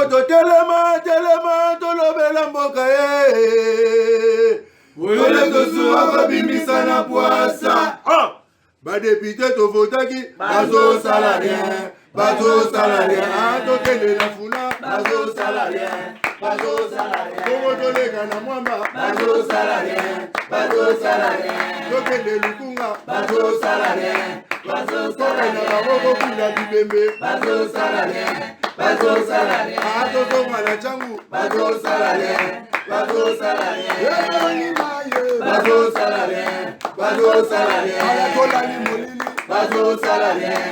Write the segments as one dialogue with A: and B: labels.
A: poto telema tolobela mboka Wole tosuwa babimisa na poasa Badepite tovotaki bazo salarien tokende na funa bazo salarien Kongo tolega na mwamba bazo salarien tokende lukunga bazo salarien tokende na baboko kunda bibembe bazo salarien atozonga na changu bazo salarien ayatolali molili bazo salarien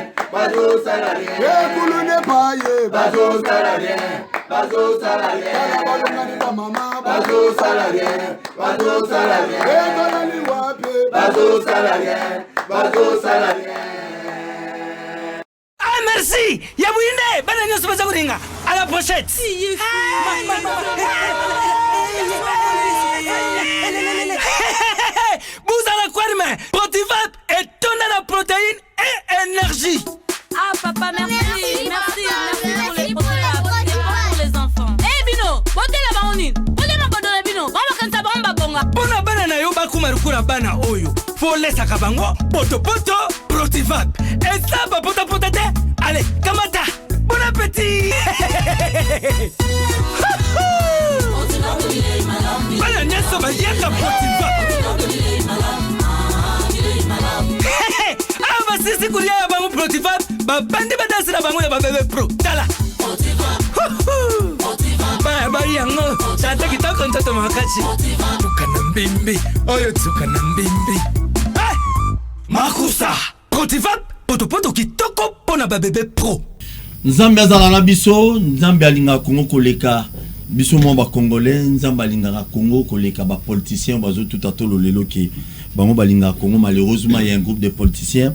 A: ekulune paye bazo salarien kala balongani ba mama bazo salarien etolali wape bazo salarien
B: Ah merci Yabouinde bana nyoso baza kuringa à la pochette Bouzala Kwarme Protivap et tonne la protéine et énergie.
C: Ah papa merci pour les protéines pour les enfants. Eh Bino, bote la baonine. Bote ma bodole Bino. Baba kanta bomba bonga.
B: Bona bana na yo bakumarukura bana oyo. Faut laisser kabango poto Protivap. Et ça ba pota te. Allez, kamata. Bon appétit. Bana nyeso ba yaka Protivap. Sisi kulia ya bangu Protivap babandi badasi na bangu ya babebe pro tala bari yango chata kitoko ntoto makachi tukana mbimbi oyo tukana mbimbi makusa Protivap poto kitoko pona babebe pro
D: Nzambe azala na biso Nzambe alinga Kongo koleka biso mo ba congolais Nzambe alinga Kongo koleka ba politiciens bazo tout atolo lelo ki bango balinga Kongo. Malheureusement il y a un groupe de politiciens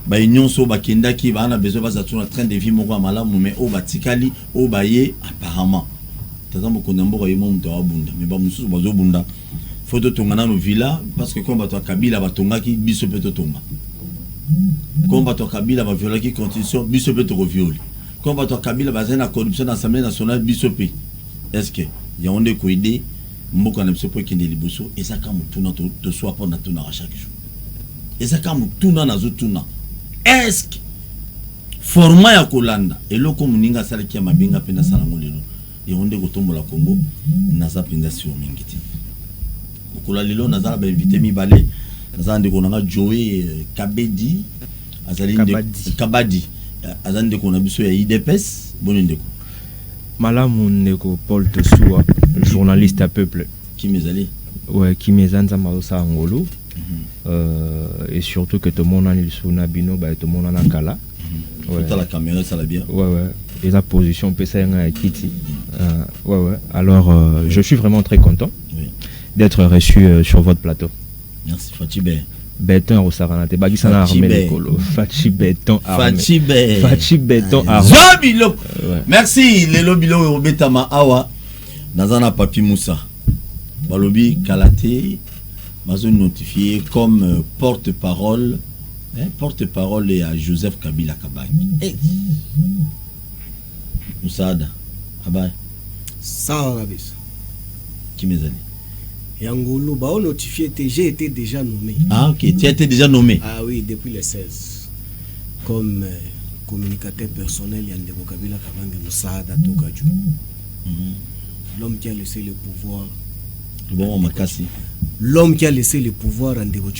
D: ba union so ba kenda ki ba na besoin ba zatuna train de vie moko malamu mais o batikali o baye apparemment tazambo konambo ko yemo mto abunda mais ba mususu bazo bunda photo tongana no villa parce que comme bato Kabila batongaki biso peto tonga comme bato Kabila ba violaki constitution biso peto ko violer comme bato Kabila ba zena corruption dans l'Assemblée nationale biso pe est-ce que ya onde ko aider mboka na biso po kende liboso ezaka mutuna to soit pour na tuna chaque jour ezaka mutuna na zotuna est-ce que format ya kolanda eloko muninga sala kia mabinga pena sala ngolelo yonde kotombola Kongo naza pinda si omingiti okola lelo nazala ba invité mibale nazala ndeko nanga Joey Kabedi azali Kabadi azali ndeko na biso ya IDPS bono ndeko
E: malamu ndeko Paul Tosua journaliste à peuple
D: qui mezali
E: ouais qui mezanza maosa ngolo. Et surtout que tout le monde a le sonabino, tout le monde a kala.
D: Ouais. La caméra, ça l'a bien.
E: Ouais. Et la position, Kitty. Ouais. Alors, je suis vraiment très content d'être reçu sur votre plateau.
D: Merci, Fatibé.
E: Béton au Saranate, Bagisana armé Colo. Fachi Béton armé. Fachi Béton armé.
D: Zabilo. Merci, Lelo Bilo Robetama Awa. Nazana Papi Moussa. Balobi Kalate. Mazo notifié comme porte-parole et à Joseph Kabila Kabang. Moussada, Abay.
F: Ça Rabis.
D: Qui m'est
F: Yangolo, bah notifié, j'ai été déjà nommé.
D: Ah ok, tu as été déjà nommé.
F: Ah oui, depuis le 16. Comme communicateur personnel, Yandego Kabila Kabang Moussada Tokaju. L'homme qui a laissé le pouvoir.
D: Bon, Makassi.
F: L'homme qui a laissé le pouvoir en Ndeko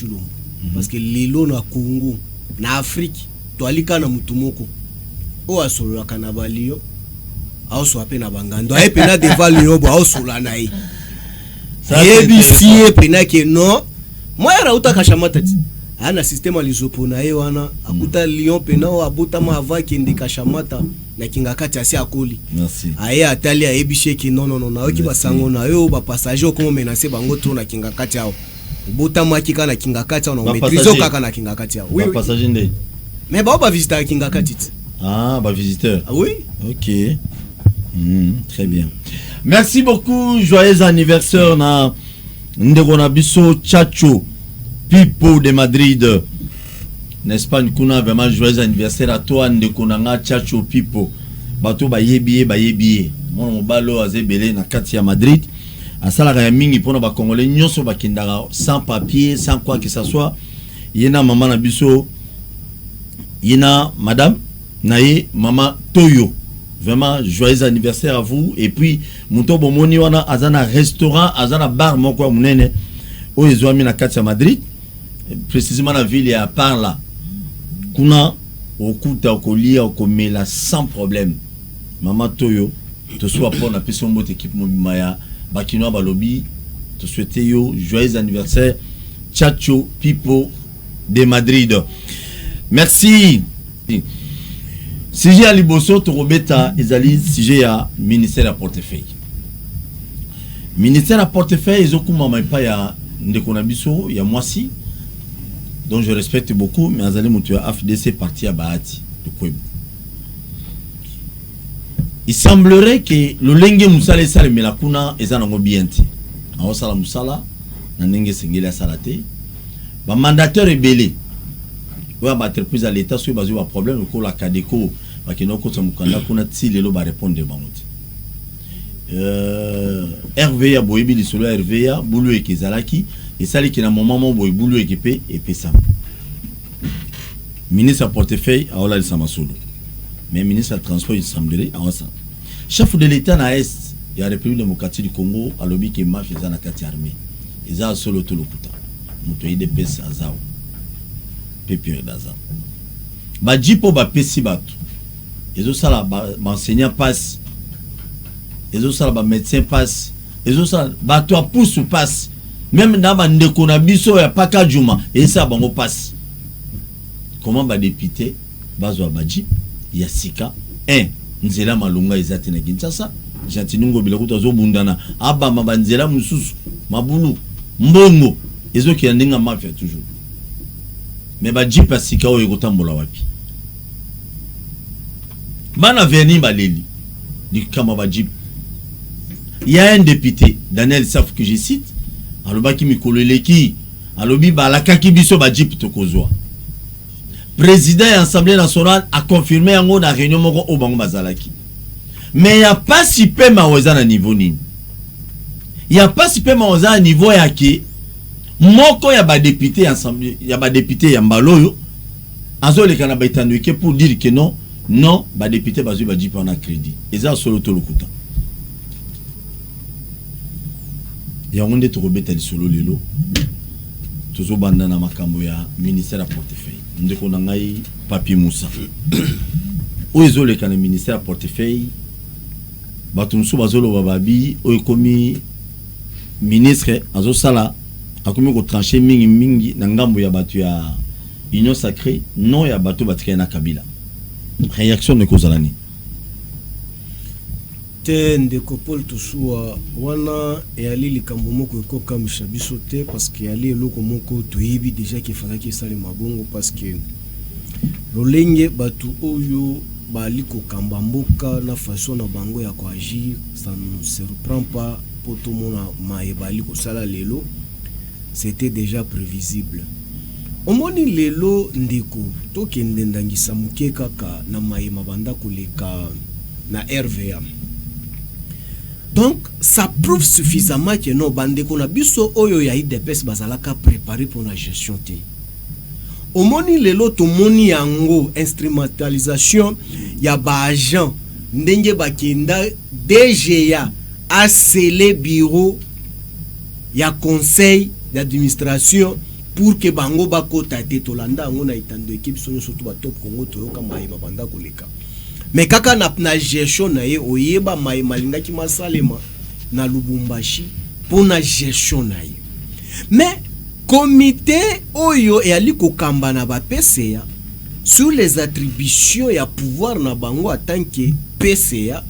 F: parce que lilo na Congo na Afrique to alika na mutumoko o asolo kana balio a so apena bangando a pena de valio bo a so la nai e bisie pena ke no moi era utakashamata ana système alizopona e wana akuta lion pena o abota ma ava ki ndikashamata na kingakati asi akoli.
D: Merci.
F: Aye atali a ebiche ki non na oki basango na yo ba passager ko menacer bango to na kingakati ao. Bota maki kana kingakati na maîtriser kaka na kingakati ao.
D: Oui. Ba passager ndé.
F: Mais ba visiteur kingakati.
D: Ah, ba visiteur.
F: Ah oui.
D: OK. Très bien. Merci beaucoup, joyeux anniversaire na ndeko na biso Chacho Pipo de Madrid. N'est-ce pas, Nkuna, vraiment joyeux anniversaire à toi, Ndeko Nanga Chacho Pipo. Bato ba yebiye. mon balo azebele na kati ya Madrid asalaka ya mingi pona ba congolais nyonso bakindaka sans papier sans quoi que ça soit yena maman na biso yena madame naye maman Toyo. Vraiment joyeux anniversaire à vous. Et puis muto bomoni wana azana restaurant azana bar moko munene o ezwami na kati ya Madrid, précisément la ville ya par là kuna okuta okolia okomela sans problème. Maman Toyo te soit pour na peso mbote équipe mobimaya bakino balobi te souhaiter yo joyeux anniversaire Chacho Pipo de Madrid. Merci. Sujet à Liboso Torobeta ezali sujet à ministère à portefeuille. Ministère à portefeuille ezokuma maipa ya ndeko na biso ya mwasi dont je respecte beaucoup mais azali mutu ya AFDC parti à Bahati de Kwebu. Il semblerait que le lenge musala sale melakuna ezana ngo bienti. Awo sala musala na ndenge sengeli salate. Ba mandataire ebele. Ouais, bah entreprise à l'état sur base un problème ko la Kadeko ba kinoko to mukanda kuna tsilelo ba répondre bangote. RVA boyebi lisolo RVA bulu ekezalaki et sali ki na moment boy bulu ekepe et pesa. Ministre à portefeuille a ola lisama solo. Mais ministre à transport il semblerait en ça. Chef de l'état na est ya République démocratique du Congo a lobby que mafia za na kati armée. Eza solo to lokuta. Muto ide pesa azao. Pépire d'Aza. Badjipo ba pesi batu. Ezo sala ba enseignant passe. Ezo sala ba médecin passe. Ezo sala bato a pousse passe. Même na ba ndeko na biso ya paka juma et ça bango passe. Comment ba député bazo badji ya sika nzela malunga ezate na Kinshasa. Jantinungo bilakuta zo bundana aba mabanzela mususu mabulu mbongo ezo ki ndinga mafia toujours. Mais ba jipa sika o ekotambola wapi bana veni baleli du kama ba jip. Il y a un député Daniel Saf que je cite alobaki mikoleleki alobi balakaki biso ba jip tokozwa. Président de l'Assemblée nationale a confirmé en la réunion moko o bango bazalaki. Mais il y a pas si peu maoza na niveau nini. Il y a pas si peu maoza à niveau ya ki moko ya ba député ensemble ya ba député ya mbaloyo azole kana baitandwike pour dire que non ba député bazu ba jipa na crédit eza solo to lokuta ya onde to robeta li solo lelo tozo banda na makambo ya ministère à portefeuille ndeko na ngai Papi Moussa o ezole kana ministère à portefeuille batumsu bazolo bababi o ekomi ministre azo sala akomi ko trancher mingi na ngambo ya batu ya union sacrée non ya batu batika na Kabila. Réaction de kozalani
F: te ndeko Paul Toussoua wana yali likambo moko ekoka mishabiso te parce que yali eloko moko toyebi déjà ki falaki sale mabongo parce que lolenge batu oyo bali ko kamba mboka na façon na bango ya ko agir ça ne se reprend pas pour tout le monde maebali ko sala lelo. C'était déjà prévisible. Omoni lelo ndeko toke ndendangisa muke kaka na maema banda koleka na RVA. Donc ça prouve suffisamment que non bandeko na biso oyo ya IDPS bazalaka préparé pour la gestion te. Omoni lelo to moni yango instrumentalisation ya ba agent ndenge bakenda DGA a scellé bureau ya conseil d'administration pour que bango bakota te tolanda ngo na itando équipe sonyo surtout ba top Congo toyoka maema banda koleka. Mais kaka na gestion na ye oyeba maema lingaki masalema na Lubumbashi pour na gestion na ye. Mais comité oyo e ali ko kamba na ba PCA sur les attributions ya pouvoir na bango en tant que PCA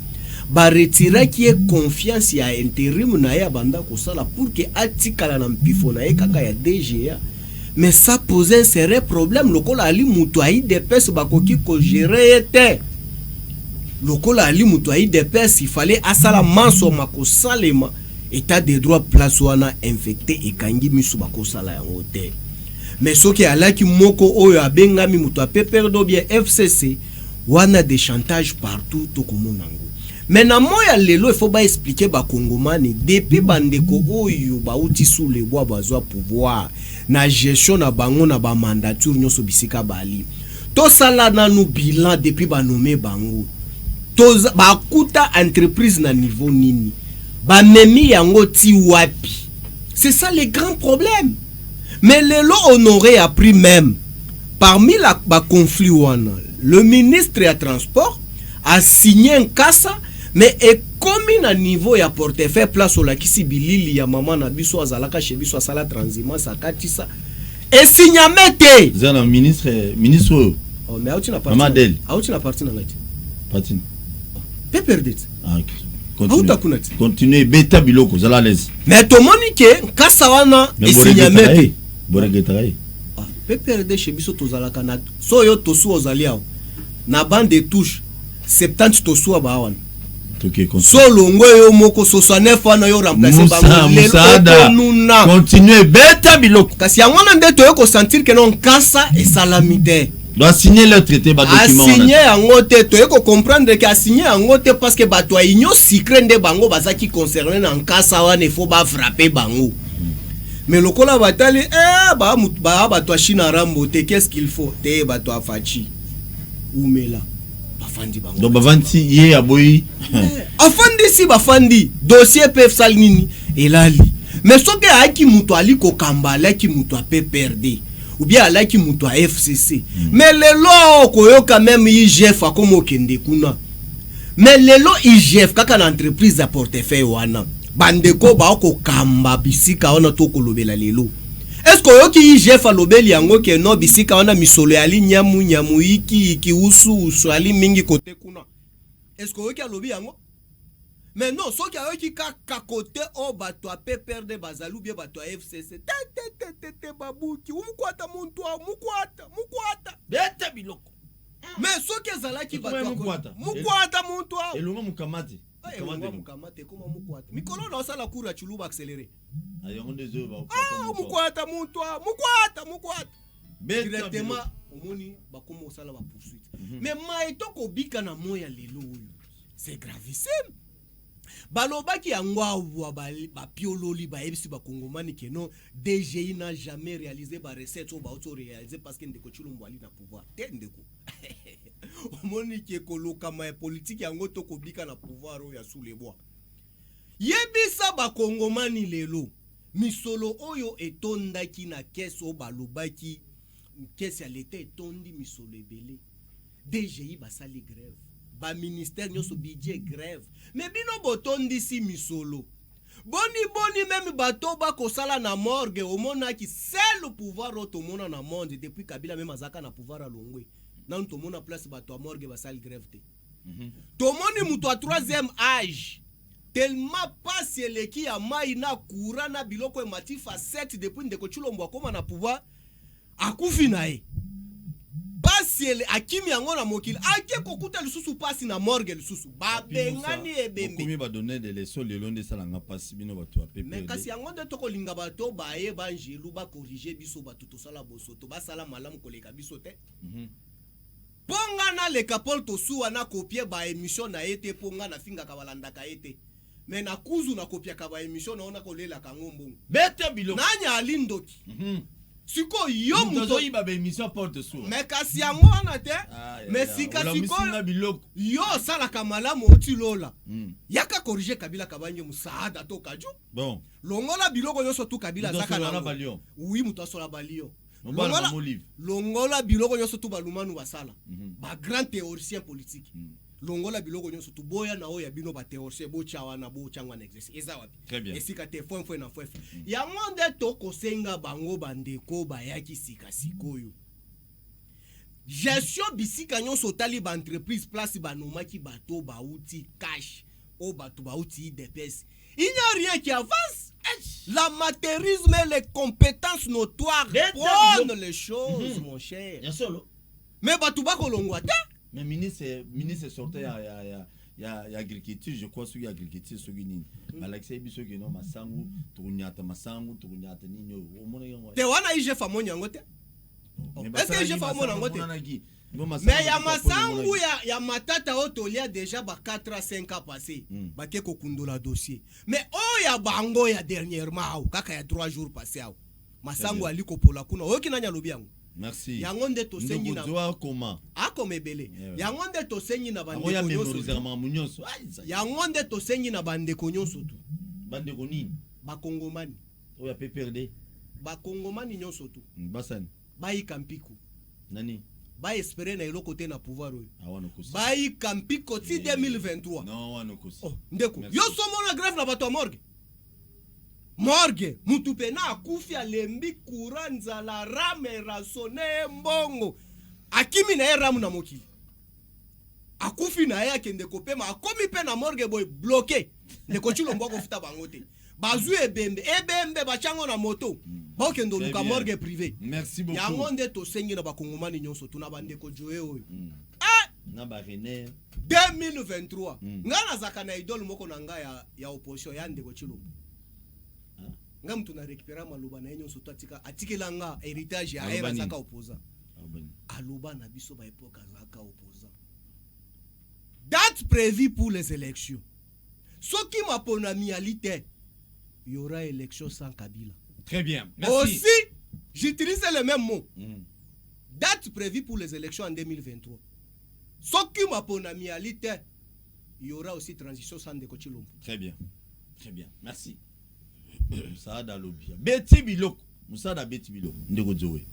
F: ba retira qui est confiance ya intérim na ya banda ko sala pour que atikala na mpifo na ye kaka ya DGA. Mais ça posait un sérieux problème lokola ali mutu ai DPS bakoki ko gérer te. Lokola ali mutu ai DPS il fallait asala manso mako salema état de droit place wana infecté et kangi misu bako sala yango te. Mais soki alaki moko oyo abengami mutu ape perdo bien FCC wana des chantages partout to komonango. Mais na moya lelo il faut ba expliquer ba Kongomani depuis bandeko oyo ba uti sous les bois bazwa pouvoir na gestion na bango na ba mandature nyoso bisika bali. To sala na nou bilan depuis ba nommé bango. To ba kuta entreprise na niveau nini. Ba memi yango ti wapi. C'est ça le grand problème. Mais lelo on aurait appris même parmi la ba conflit wana, le ministre ya transport a signé un kasa mais et comme à niveau ya portefeuille place au la kisi bilili ya maman na biso azalaka chez biso sala transhumance akatisa et signamete
D: zana ministre
F: oh mais auti na parti
D: maman d'elle
F: auti na parti na ngati
D: parti
F: pe perdit
D: continue beta biloko zala l'aise
F: mais to monike kasa wana et signamete
D: boregetrai
F: pe perdre chez biso tozalaka na so yo tosu ozaliao na bande de touche 70 tosu abawana solo ngoyo moko 69 ana yo remplacer bango
D: continue beta biloko
F: kasi yangona ndeto yo ko sentir que non kasa et salamité
D: doit signer le traité ba document
F: a signer yango te to ko comprendre que a signer yango te parce que bato a union secret nde bango bazaki concerné na kasa wana il faut ba frapper bango mais lokola batali ba bato a china rambo te qu'est-ce qu'il faut te bato a fachi umela bafandi bango
D: donc bavanti ye aboyi
F: afandi si bafandi dossier pef salnini elali mais soki aki muto ali ko kambala ki muto a pe perdre ou bien alaki muto a FCC mais lelo koyoka même IGF akomo kende kuna mais lelo IGF kaka na entreprise a portefeuille wana bandeko ba ko kamba bisika wana to kolobela lelo est-ce que yoki IGF alobeli yango ke no bisika wana misolo ali nyamu iki usu ali mingi kote kuna est-ce que yoki alobi yango mais non soki yoki ka kote o bato a pe perdre bazalu bien bato a FCC te babuki umukwata muntu mukwata
D: beta biloko
F: mais soki ezalaki bato mukwata muntu
D: elongo mukamati
F: mukamate koma mukwata mikolo na sala kura chuluba accéléré
D: ayongo ndezo ba
F: mukwata muntu mukwata directement omoni bakomo sala ba poursuite mais maitoko bika na moya lelo c'est gravissime balobaki yango ba piololi ba ebisi ba kongomani que non DGI n'a jamais réalisé ba recette ou ba auto réalisé parce que ndeko chulumbu ali na pouvoir tendeko omoni ke koloka ma politique yango to kobika na pouvoir o ya sous les bois yebisa ba kongomani lelo misolo oyo etondaki na keso balobaki kesi ya l'état etondi misolo ebele DGI basali grève ba ministère nyoso budget grève mais bino botondi si misolo boni même bato ba kosala na morgue omonaki seul pouvoir otomona na monde depuis Kabila même azaka na pouvoir alongwe na tomona place bato a morgue basali grève te tomoni muto a 3e âge tellement passe leki ya mai na courant na biloko emati facette depuis ndeko chulombo akoma na pouvoir akufi nae pasi akimi yango na mokili ake kokuta lisusu pasi na morgue lisusu babengani ebembe
D: komi ba donner des leçons le long de salanga pasi bino bato apepe
F: mais kasi yango nde toko linga bato baye banjelu ba corriger biso bato to sala bosoto ba sala malamu koleka biso te ponga na le kapol to suwa na copier ba émission na ete ponga na finga kabalanda ka ete mais na kuzu na kopia ka ba émission na ona kolela ka ngombo
D: bete bilo
F: nanya alindoki siko yo
D: muto iba be émission porte sous
F: mais kasi yango wana te mais sika siko yo sala kamala moti lola yaka corriger Kabila kabanye musaada to kaju
D: bon
F: longola biloko yoso tu Kabila zaka na balion oui muto sola balion longola biloko yoso tu balumanu basala ba grand théoricien politique longola biloko nyoso tu boya na oya bino ba théoricien bo chawa na bo changwa na exercice eza wapi esika te fo na fo ya monde to kosenga bango bandeko bayaki sika sikoyo gestion bisika nyoso tali ba entreprise place banomaki bato bauti cash o bato bauti IDPS il n'y a rien qui avance l'amateurisme et les compétences notoires prennent les choses mon cher mais bato bakolongwa te
D: mais ministre sortait ya agriculture je crois sur agriculture sur nini malaxé biso que non masangu tukunyata nini
F: te wana ije famonya ngote est-ce que je fais mon ngote Mais ya masangu ya matata otolia déjà ba 4 à 5 ans passé. Ba ke ko kundola dossier. Mais ya bango ya dernièrement kaka ya 3 jours passé. Masangu aliko pola kuna oki nanya lobi yango.
D: Merci.
F: Yango nde to sengi na
D: comment
F: akomebele. Yango nde to sengi na bande
D: konyoso.
F: Yango nde to sengi na bande konyoso tu.
D: Bande konini?
F: Ba Kongomani.
D: Oya PPRD.
F: Ba Kongomani nyonso tu.
D: Basani.
F: Ba ikampiku.
D: Nani?
F: Ba espérer na ilo côté na pouvoir oyo.
D: Awanokosi.
F: Ba ikampiku ti 2023.
D: Non, wanokosi.
F: Oh, ndeko. Yo somo na grève na bato morgue. Morgue, mutu pena akufi alembi kuranza la rame rasone mbongo. Akimi na ramu na mokili. Akufi na ya kende kopema akomi pe na morgue boy bloqué. Ndeko chulombo ko futa bangote. Bazu ebembe bachango na moto. Ba kendo luka morgue privé.
D: Merci beaucoup.
F: Yango nde to sengi na bakongomani nyonso tuna bandeko joe oyo.
D: Na ba René
F: 2023. Ngana zaka na idole moko na nga ya opposition ya ndeko chulombo. Nga mtu na récupérer maluba na nyonso to atikela nga héritage ya era zaka opposant. Aluba na biso ba époque zaka opposant. Date prévue pour les élections. Ce qui m'a ponamialité, il y aura élection sans Kabila.
D: Très bien. Merci.
F: Aussi, j'utilise le même mot. Date prévue pour les élections en 2023. Ce qui m'a ponamialité, il y aura aussi transition sans Ndeko Tshilombo.
D: Très bien. Très bien. Merci. Musada lobia. Beti biloko. Musada beti biloko. Ndeko Zoe.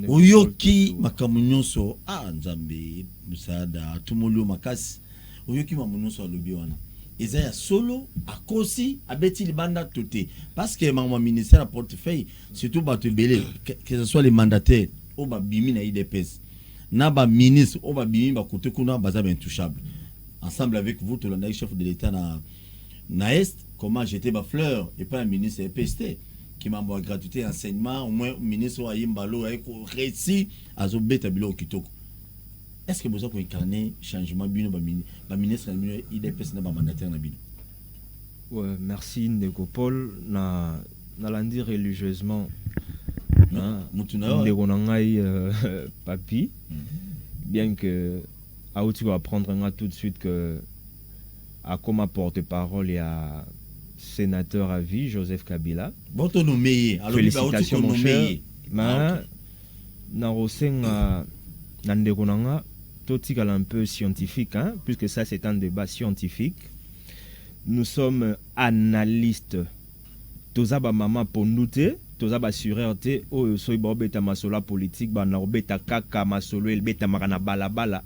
D: Oyoki makamunyoso nzambe musada tumulio makasi. Oyoki mamunyoso alobi wana. Ezaya solo akosi abeti libanda toté parce que maman ministère à portefeuille surtout ba tebele que ce soit les mandataires au ba bimi na IDPS na ba ministre au ba bimi ba côté kuna baza intouchable ensemble avec vous tout le chef de l'état na est comment jeter ba fleur et pas un ministre PST qui m'a envoyé gratuité enseignement au moins ministre wa yimbalo a réussi à zobeta bilo kitoko. Est-ce que vous avez incarné changement bino ba ministre IDPS na ba mandataire na bino?
E: Ouais, merci Ndeko Paul na landi religieusement Ndeko nangai papi bien que Aouti va apprendre tout de suite que à comme porte-parole il y a sénateur à vie Joseph Kabila. Félicitations mon cher. Ma na rosenga na Ndeko nanga un peu scientifique, hein, puisque ça c'est un débat scientifique. Nous sommes analystes. Tozaba mama pondute, tozaba surerte, o soy bobeta masola politique, ba narbeta kaka masolo el beta marana balabala.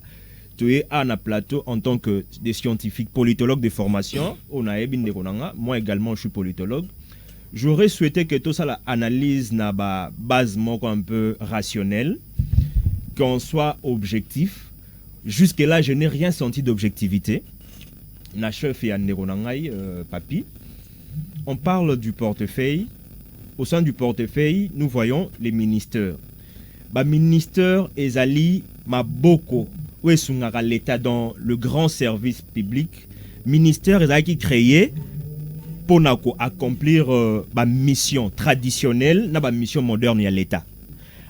E: Tu es à un plateau en tant que des scientifiques politologues de formation. On a ebinde konanga, moi également je suis politologue. J'aurais souhaité que tout ça la analyse na ba base moko un peu rationnelle, qu'on soit objectif. Jusque-là, je n'ai rien senti d'objectivité. Na chef et Anderonangai, papi. On parle du portefeuille. Au sein du portefeuille, nous voyons les ministères. Ba ministère ezali maboko ou esungara l'État dans le grand service public. Ministère ezali qui créé pour accomplir ba mission traditionnelle na ba mission moderne ya l'État.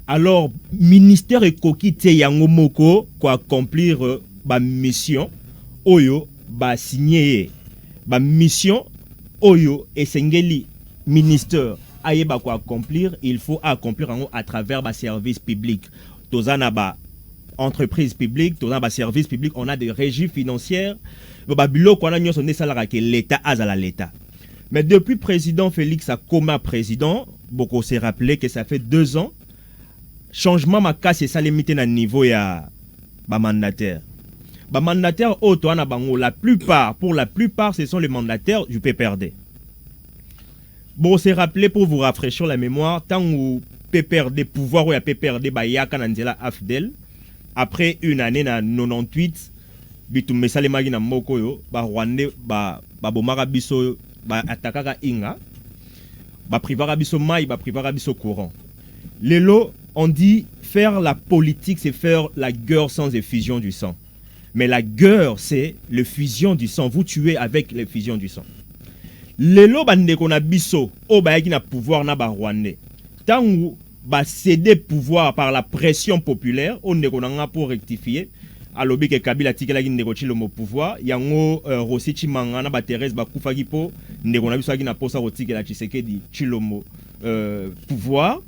E: Alors, ministère et kokite yango moko ko accomplir ba mission oyo ba signer ba mission oyo esengeli ministère ayeba ko accomplir, il faut accomplir yango à travers ba service public. Tozana ba entreprise publique, tozana ba service public, on a des régies financières, ba biloko na nyonso nesalaka ke l'État azala l'État. Mais depuis président Félix Akoma président, beaucoup s'est rappelé que ça fait 2 ans changement makasi et ça limité na niveau ya ba mandataire. Ba mandataire auto na bango pour la plupart ce sont les mandataires du PPRD. Bon, c'est rappelé pour vous rafraîchir la mémoire tant où PPRD pouvoir ou ya PPRD ba yaka na nzela afdel après une année na 98 bitum mesale magi na moko yo ba Rwandais ba bomaka biso ba atakaka inga ba privara biso mai ba privara biso courant. Lelo on dit faire la politique, c'est faire la guerre sans effusion du sang. Mais la guerre, c'est le fusion du sang. Vous tuez avec l'effusion du sang. Lelo bande kona biso, o bayaki na pouvoir na ba Rwandais. Tangu bah céder pouvoir par la pression populaire on ne konanga pour rectifier alobi ke Kabila tikela ki ndeko Tshilombo pouvoir yango Rossi Tshimanga na ba Thérèse bakufaki po ndeko na biso ki na posa kotikela Tshisekedi Tshilombo pouvoir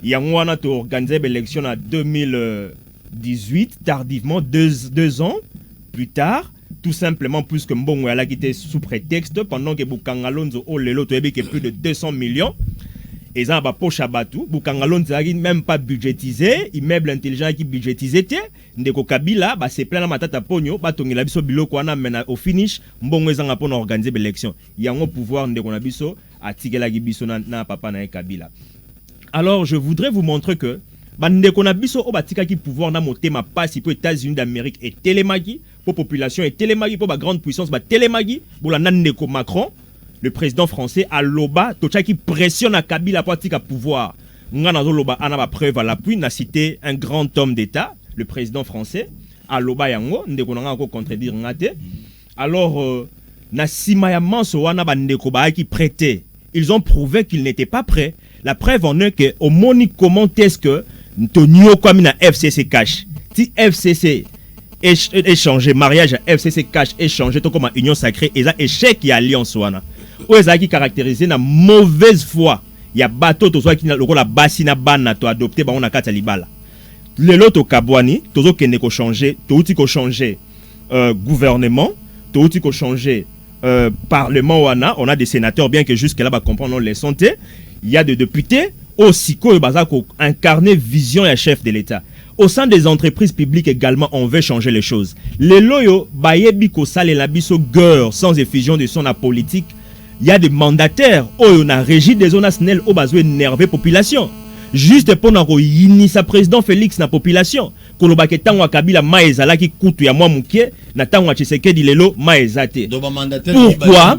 E: yango wana to organiser l'élection en 2018 tardivement 2 ans plus tard tout simplement puisque Mbongo ala qui était sous prétexte pendant que Bukangalonzo o lelo to que plus de 200 millions et ça ba poche abatu Bukangalonzo a même pas budgétisé immeuble intelligent qui budgétisé té ndeko Kabila ba se plein na matata ponyo ba tongela biso biloko wana mena au finish Mbongo ezanga pour organiser l'élection yango pouvoir ndeko na biso atikela ki biso na papa na Kabila. Alors je voudrais vous montrer que bandeko na biso o batika ki pouvoir na motema pasi pour États-Unis d'Amérique et télémagi pour population et télémagi pour ba grande puissance ba télémagi pour la ndeko Macron le président français a loba tocha qui pressionne à Kabila pour tika pouvoir ngana zo loba ana ba preuve à l'appui na cité un grand homme d'état le président français a loba yango ndeko nga ko contredire ngate alors na sima ya manso wana bandeko ba qui prêtait ils ont prouvé qu'ils n'étaient pas prêts. La preuve en est que au moni comment est-ce que Tonio comme na FCC cash si FCC échangé mariage à FCC cash échangé tout comme union sacrée et ça échec et alliance wana ou ça qui caractérisé na mauvaise foi il y a bateau to soit qui na la basina bana to adopté ba on a kata libala le loto kabwani tozo kende ko changer to uti ko changer gouvernement to uti ko changer parlement wana on a des sénateurs bien que jusque là ba comprendre les santé il y a des députés aussi quoi bazako incarner vision et chef de l'État au sein des entreprises publiques également on veut changer les choses les loyo bayebi ko sale la biso guerre sans effusion de son politique il y a des mandataires on a régi des zones nationales au bazo énerver population juste pour na ko inisa président Félix na population kolobake tango Kabila maezala ki kutu ya mwa mukie na tango Tshisekedi lelo maezate pourquoi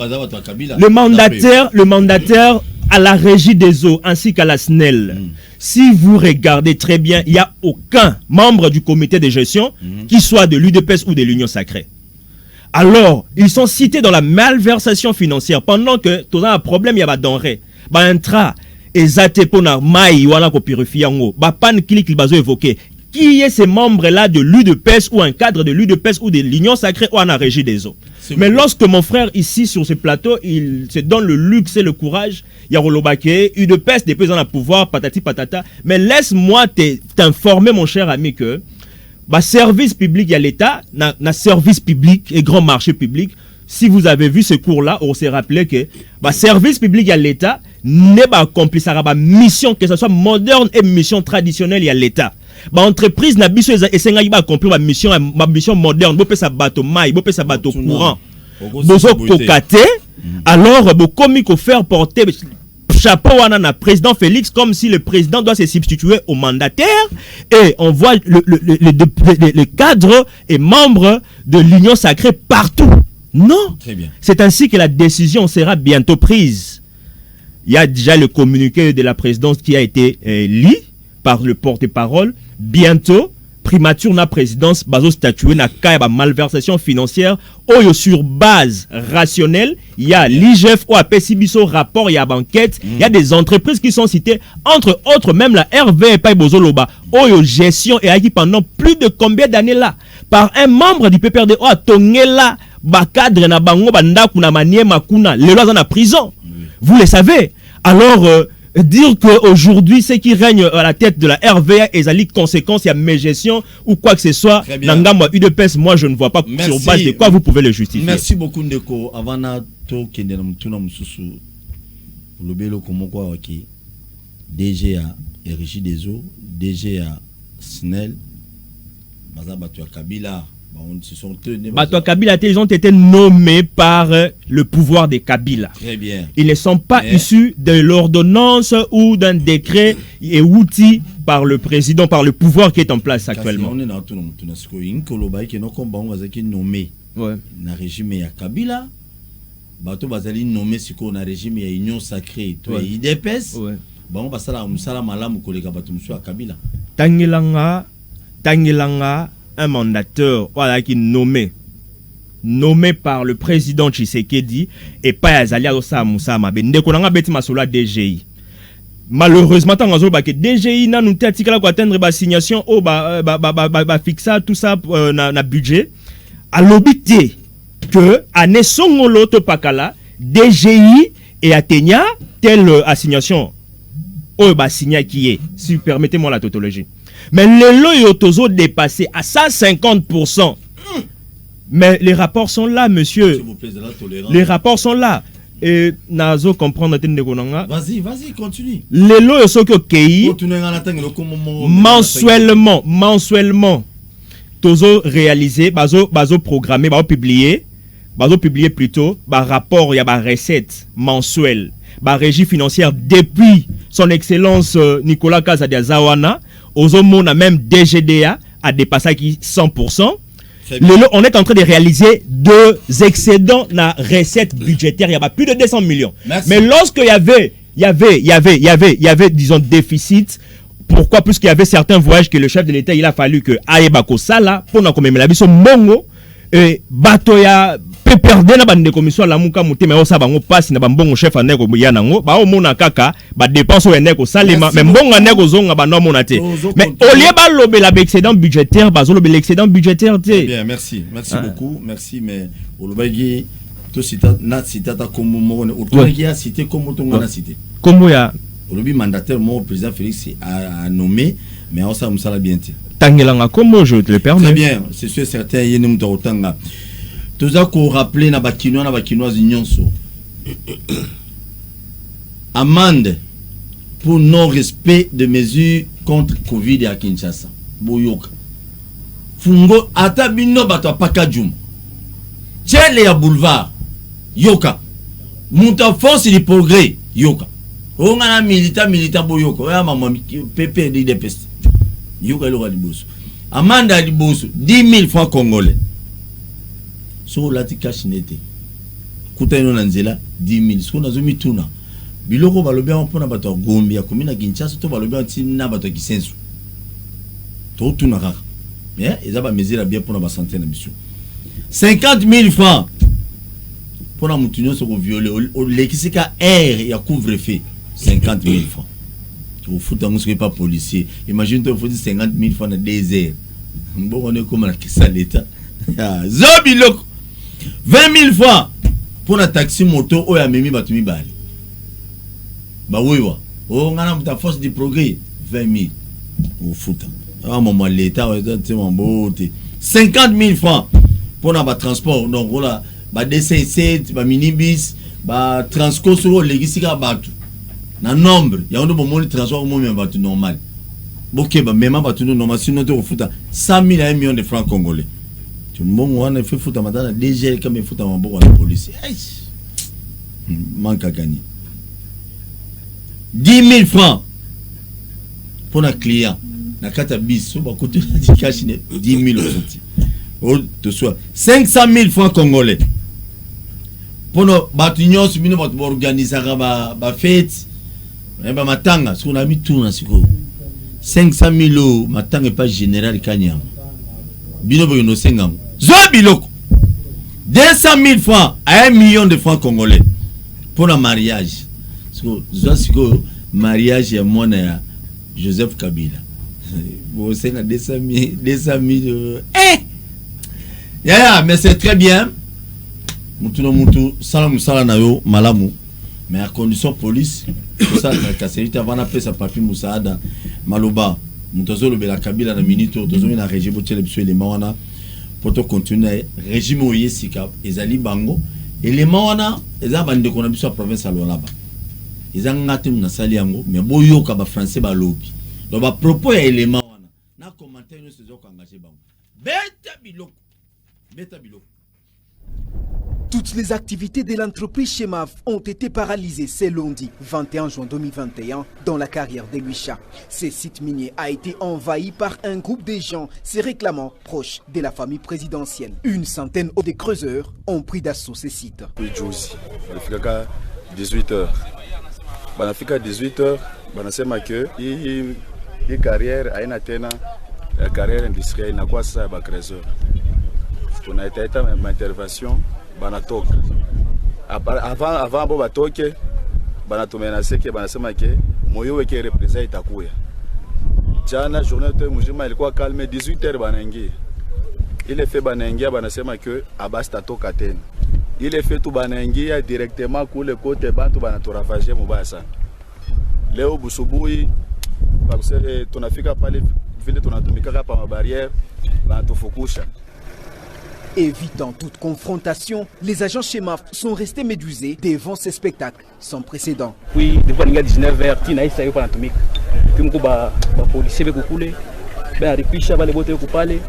E: le mandataire à la régie des eaux ainsi qu'à la SNEL si vous regardez très bien il y a aucun membre du comité de gestion qui soit de l'UDPS ou de l'Union Sacrée alors ils sont cités dans la malversation financière pendant que tout un problème il y a denrée ba intra ezate pona mai wana ko purifier ngo ba pan clic bazo évoquer qui est ces membres-là de l'UDPS ou un cadre de l'UDPS ou de l'Union Sacrée ou en a régie des eaux. Mais lorsque mon frère ici sur ce plateau, il se donne le luxe et le courage, il y a Rolobake, UDPS, des présidents à pouvoir, patati patata. Mais laisse-moi t'informer, mon cher ami, que bah, service public, il y a l'État, na service public et grand marché public. Si vous avez vu ce cours-là, on s'est rappelé que bah, service public, il y a l'État, n'est pas accompli, ça va mission, que ce soit moderne et mission traditionnelle, il y a l'État. Ba entreprise na biso esenga ba accomplir ma mission moderne bo pesa bateau mai bo pesa bateau courant bozo kokate alors bo komi ko faire porter chapeau wana na président Félix comme si le président doit se substituer au mandataire et on voit le cadre et membres de l'Union Sacrée partout. Non. Très bien. C'est ainsi que la décision sera bientôt prise. Il y a déjà le communiqué de la présidence qui a été lu par le porte-parole. Bientôt, primature na présidence bazo statué na kaya malversation financière oyo sur base rationnelle. Il y a l'IGF ou APCBISO rapport, il y a banquette, il y a des entreprises qui sont citées, entre autres même la RV et Paï Bozoloba oyo gestion et acquis pendant plus de combien d'années là par un membre du PPRD o atongela ba cadre na bango bandaku na maniema kuna le lois en prison. Vous le savez. Alors dire qu'aujourd'hui, ceux qui règnent à la tête de la RVA et les conséquences, il y a mes gestions ou quoi que ce soit, Nangamba UDPS, moi je ne vois pas sur base de quoi vous pouvez le justifier.
D: Merci beaucoup Ndeko. Avant to kende na mtuna mususu lobelo komoko waki DGA RG des eaux, DGA SNEL, bazaba to Kabila.
E: Kabila, ils ont été nommés par le pouvoir de Kabila.
D: Très bien.
E: Ils ne sont pas issus de l'ordonnance ou d'un décret et outil par le président, par le pouvoir qui est en place actuellement.
D: On est dans tout le nommé na régime ya Kabila. Bato bazali nommé siko na régime ya Union Sacrée, to IDPS. Bon basala musala malamu koleka bato musu ya Kabila.
E: Tangilanga un mandateur voilà, qui nommé par le président Tshisekedi et pas Azalia Osa Moussa Mabe. Ndekonanga beti masola DGI. malheureusement tant que DGI n'a nous tête pour atteindre la signation au fixa tout ça na budget à l'obité que année songolo to pakala DGI et Athénia telle assignation au signa qui est si permettez-moi la tautologie mais le lot est toujours dépassé à 150%. Mais les rapports sont là, monsieur. Les rapports sont là. Et nazo comprendre
D: Vas-y, continue.
E: Les lots sont que mensuellement tozo réalisé, bazo programmé, bazo publié plutôt, rapport, il y a recette mensuelle, régie financière depuis son excellence Nicolas Kazadiazawana, Ozomona même DGDA a dépassé 100%. On est en train de réaliser 2 excédents na recette budgétaire, il y a plus de 200 millions. Merci. Mais lorsqu'il y avait disons déficit, pourquoi? Puisqu'il y avait certains voyages que le chef de l'État il a fallu que aebako sala pour na komemela biso mongo et batoya pe perdre na bande commission la muka mutema o sabango passe na bambongo chef aneko yanango ba o mona kaka ba dépense o eneko salema mais mbongo aneko zonga ba no mona te mais au lieu ba lobela excédent budgétaire ba zolo l'excédent budgétaire te.
D: Bien, merci beaucoup, merci mais au lobagi to cita na cita ta comme mo o to a cité comme to ngana cité
E: comme ya
D: au lobby mandataire mon président Félix a nommé mais on ça musala bien te
E: tangelanga comme je te le permets.
D: Très bien, c'est sûr certain yene muto otanga. Toza ko rappeler na bakinoise nyonso. Amende pour non-respect de mesures contre Covid à Kinshasa. Boyoka. Fungo atabino bato pakajum. Tchele ya boulevard. Yoka. Monta force du progrès. Yoka. Ongana militant boyoka. Oya mama PP de peste. Yoka lo liboso. Amanda liboso 10 000 francs congolais. So lati cash nete. Kuta ino nanzela 10 000. So nazomi tuna. Biloko balobia mpona bato gombi ya komina Kinshasa to balobia ntina bato kisensu. To tuna kaka. Mais ils ba mesure bien pour na santé na mission. 50 000 francs pour na mutunyo so ko violer o lekisika air ya couvre-feu 50 000 francs. Tu fous un mousse pas policier. Imagine toi faut 50 000 francs dans 2 heures. Bon on est comme la caisse l'état. Zobiloko 20 000 francs pour un taxi moto o ya memi batumi bali. Bah oui wa. Oh ngana muta force du progrès 20 000. Au foot. Ah maman l'état c'est mon beauté. 50 000 francs pour un transport donc voilà ba DC7 ba minibus ba transco sur legisika batu. Na nombre ya ndo bomoni transport mo même batu normal. Boké ba même batu normal sinon te au foot 100 000 à 1 million de francs congolais. Tu mbongo wana fait foot madana DG comme foot en mbongo la police. Manque à gagner. 10 000 francs pour un client. Na kata bis so ba côté di cash 10 000 au te soit 500 000 francs congolais. Pour nos batunyos bino ba organiser ba fête. Ba matanga so na mi tourna siko. 500 000 matanga est pas général Kanyam. Bino bo no sengam. Zo biloko. 200 000 francs à 1 million de francs congolais pour un mariage. Siko mariage ya mwana ya Joseph Kabila. Bon c'est na 200 000 mais c'est très bien. Mutu sala na yo malamu mais à condition police ça la cassette avant na pesa papi musaada maloba mutozo lobela Kabila na minute tozo na régime pour tele biso élément wana pour to continuer régime oyesika ezali bango élément wana eza bande ko na biso province à Lualaba eza ngati na sali yango mais boyoka ba français ba lobi donc ba propos ya élément wana na commentaire no sezo ko engager bango beta biloko.
G: Toutes les activités de l'entreprise Chemaf ont été paralysées ce lundi 21 juin 2021 dans la carrière de Luicha. Ce site minier a été envahi par un groupe de gens se réclamant proches de la famille présidentielle. Une centaine de creuseurs ont pris d'assaut ce site.
H: 18h. Banafika 18h, banasema que hii carrière haina tena carrière industrielle inakuwa sasa ba creuseur. Tunaita intervention banatoka avant bo batoke banatumenase ke banasema ke moyo weke represent itakuya. Jana journée yote mujima ilikuwa calme 18h banaingia. Ile fait banaingia banasema que abasta toka tena. Ile fait tu banaingia directement kule kote bantu banatoravager mubaya sana. Leo busubuhi parce tunafika pale vile tunatumika hapa mabarière banatufukusha.
G: Évitant toute confrontation, les agents Chemaf sont restés médusés devant ces spectacles sans précédent.
I: Oui, devant les 19h, tina isa yo panatumika. Puis ba policier be kukule, ba rikisha bale bote kupale,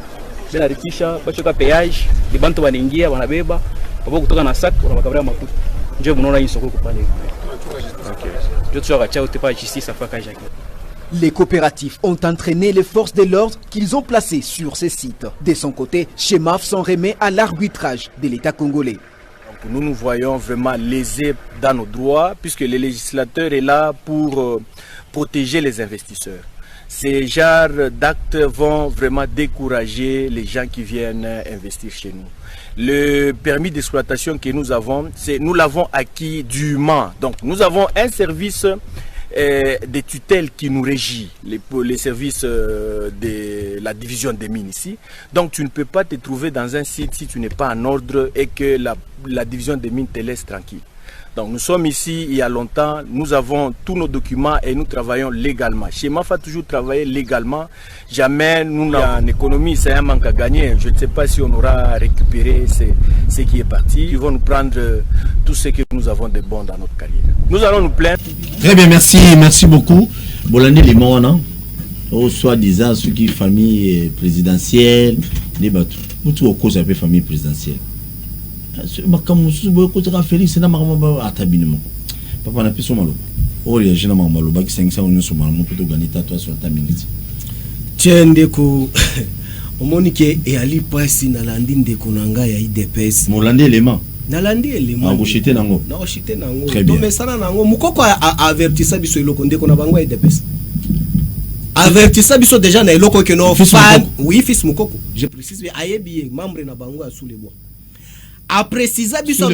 I: ba rikisha ba choka péage, les bantu baningia banabeba, babo kutoka na sac wanabakabria makuta. Ndio mnaona hii soko kupale. OK. Je te sors à Tchao, t'es pas justice à Faka Jacques.
G: Les coopératifs ont entraîné les forces de l'ordre qu'ils ont placées sur ces sites. De son côté, Chemaf s'en remet à l'arbitrage de l'État congolais.
I: Donc nous nous voyons vraiment lésés dans nos droits puisque le législateur est là pour protéger les investisseurs. Ces genres d'actes vont vraiment décourager les gens qui viennent investir chez nous. Le permis d'exploitation que nous avons, nous l'avons acquis dûment. Donc nous avons un service des tutelles qui nous régit, les services de la division des mines ici. Donc tu ne peux pas te trouver dans un site si tu n'es pas en ordre et que la division des mines te laisse tranquille. Donc nous sommes ici il y a longtemps, nous avons tous nos documents et nous travaillons légalement. Chemaf a toujours travaillé légalement, jamais nous en économie, c'est un manque à gagner. Je ne sais pas si on aura récupéré ce qui est parti. Ils vont nous prendre tout ce que nous avons de bon dans notre carrière. Nous allons nous plaindre.
D: Très bien, merci beaucoup. Bolande les mots, au soi-disant ceux qui famille présidentielle, des bateaux. Vous au cause de famille présidentielle. Félix na makamba atabinemo papa na piso malo ori jina malo ba ki 500 on so malo poto ganita to so tamingiti
F: tiende ko omonike e ali pasi na landi ndeko nanga ya IDPS
D: molande élément
F: nalandi élément
D: ngoshite nango
F: na oshite nango to mesana nango mukoko avertisa biso eloko ndeko na bango ya IDPS avertisa biso déjà na eloko que no fan oui fils mukoko je précise ayebi membre na bango ya sous les bois. Après Cisa biso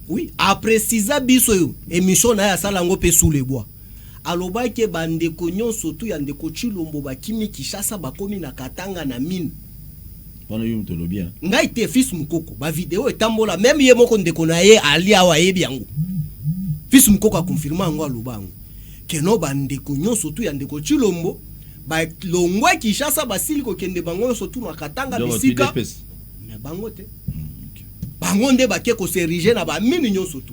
F: oui, après Cisa biso yo émission na ya salango pe sous les bois. Aloba ke bande konyon surtout ya ndeko Chilombo ba kimi Kishasa ba komi na Katanga na mine.
D: Bana yo mtolobia.
F: Ngai te fils mukoko ba vidéo etambola même ye moko ndeko na ye ali awa yebi yango. Fils mukoko a confirmer ngo aloba ngo. Ke no bande konyon surtout ya ndeko Chilombo ba longwa Kishasa ba siliko kende bango surtout na Katanga bisika. Mais bango te. Bango nde bake ko serige na ba mini nyonso tu.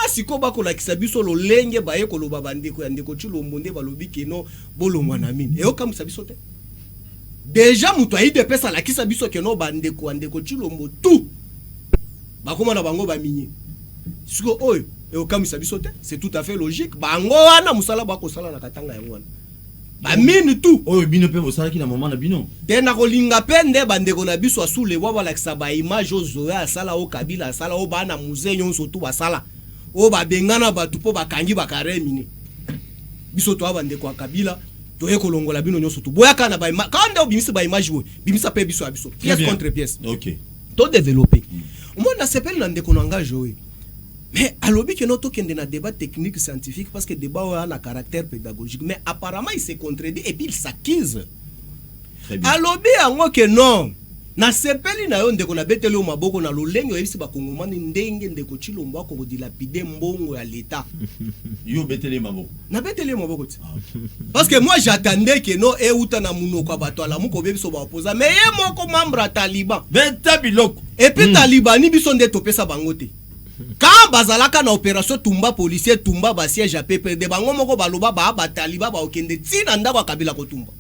F: Siko bako la kisabiso lo lenge ba ye ko lo babandeko ya ndeko Chilombo nde balobi keno bolongwa na mini. E o kam sabiso te. Déjà mutu aide pesa la kisabiso keno bandeko ndeko Chilombo tu. Bakoma na bango ba minyi. Siko oyo e o kam sabiso te, c'est tout à fait logique. Bango wana musala bako sala na Katanga ya wana. Ba mini tu
D: oyo bino pe bosala ki na moment na bino
F: tena kolinga pende bandeko na biso asule wa la kisaba image ozoya sala o Kabila sala o bana musée nyonso tu basala o ba bengana batu po bakangi bakaremine biso to bandeko Kabila to ekolongola bino nyonso tu boya kana ba kanda obimisa ba image wo bimisa pe biso abiso pièce contre pièce.
D: OK
F: To développer moi na sepel na ndeko nanga joé. Mais alobi que notre kende na débat technique scientifique parce que débat a un caractère pédagogique mais apparemment il se contredit et puis il s'accuse. Alobi ango que non na sepeli na yo ndeko na beteli o maboko na lolengo yebisi ba kongomani ndenge ndeko Chilombo ko dilapide mbongo ya l'état.
D: Yo beteli maboko.
F: Na beteli maboko. Parce que moi j'attendais que non e uta na munoko bato ala muko bebiso ba opposa mais ye moko membre à Taliban.
D: Beta biloko.
F: Et puis Taliban ni biso nde topesa bangote. Quand bazalaka na opération tumba policier tumba ba siège à PPD bango moko baloba ba taliba ba okende tina ndako Kabila ko tumba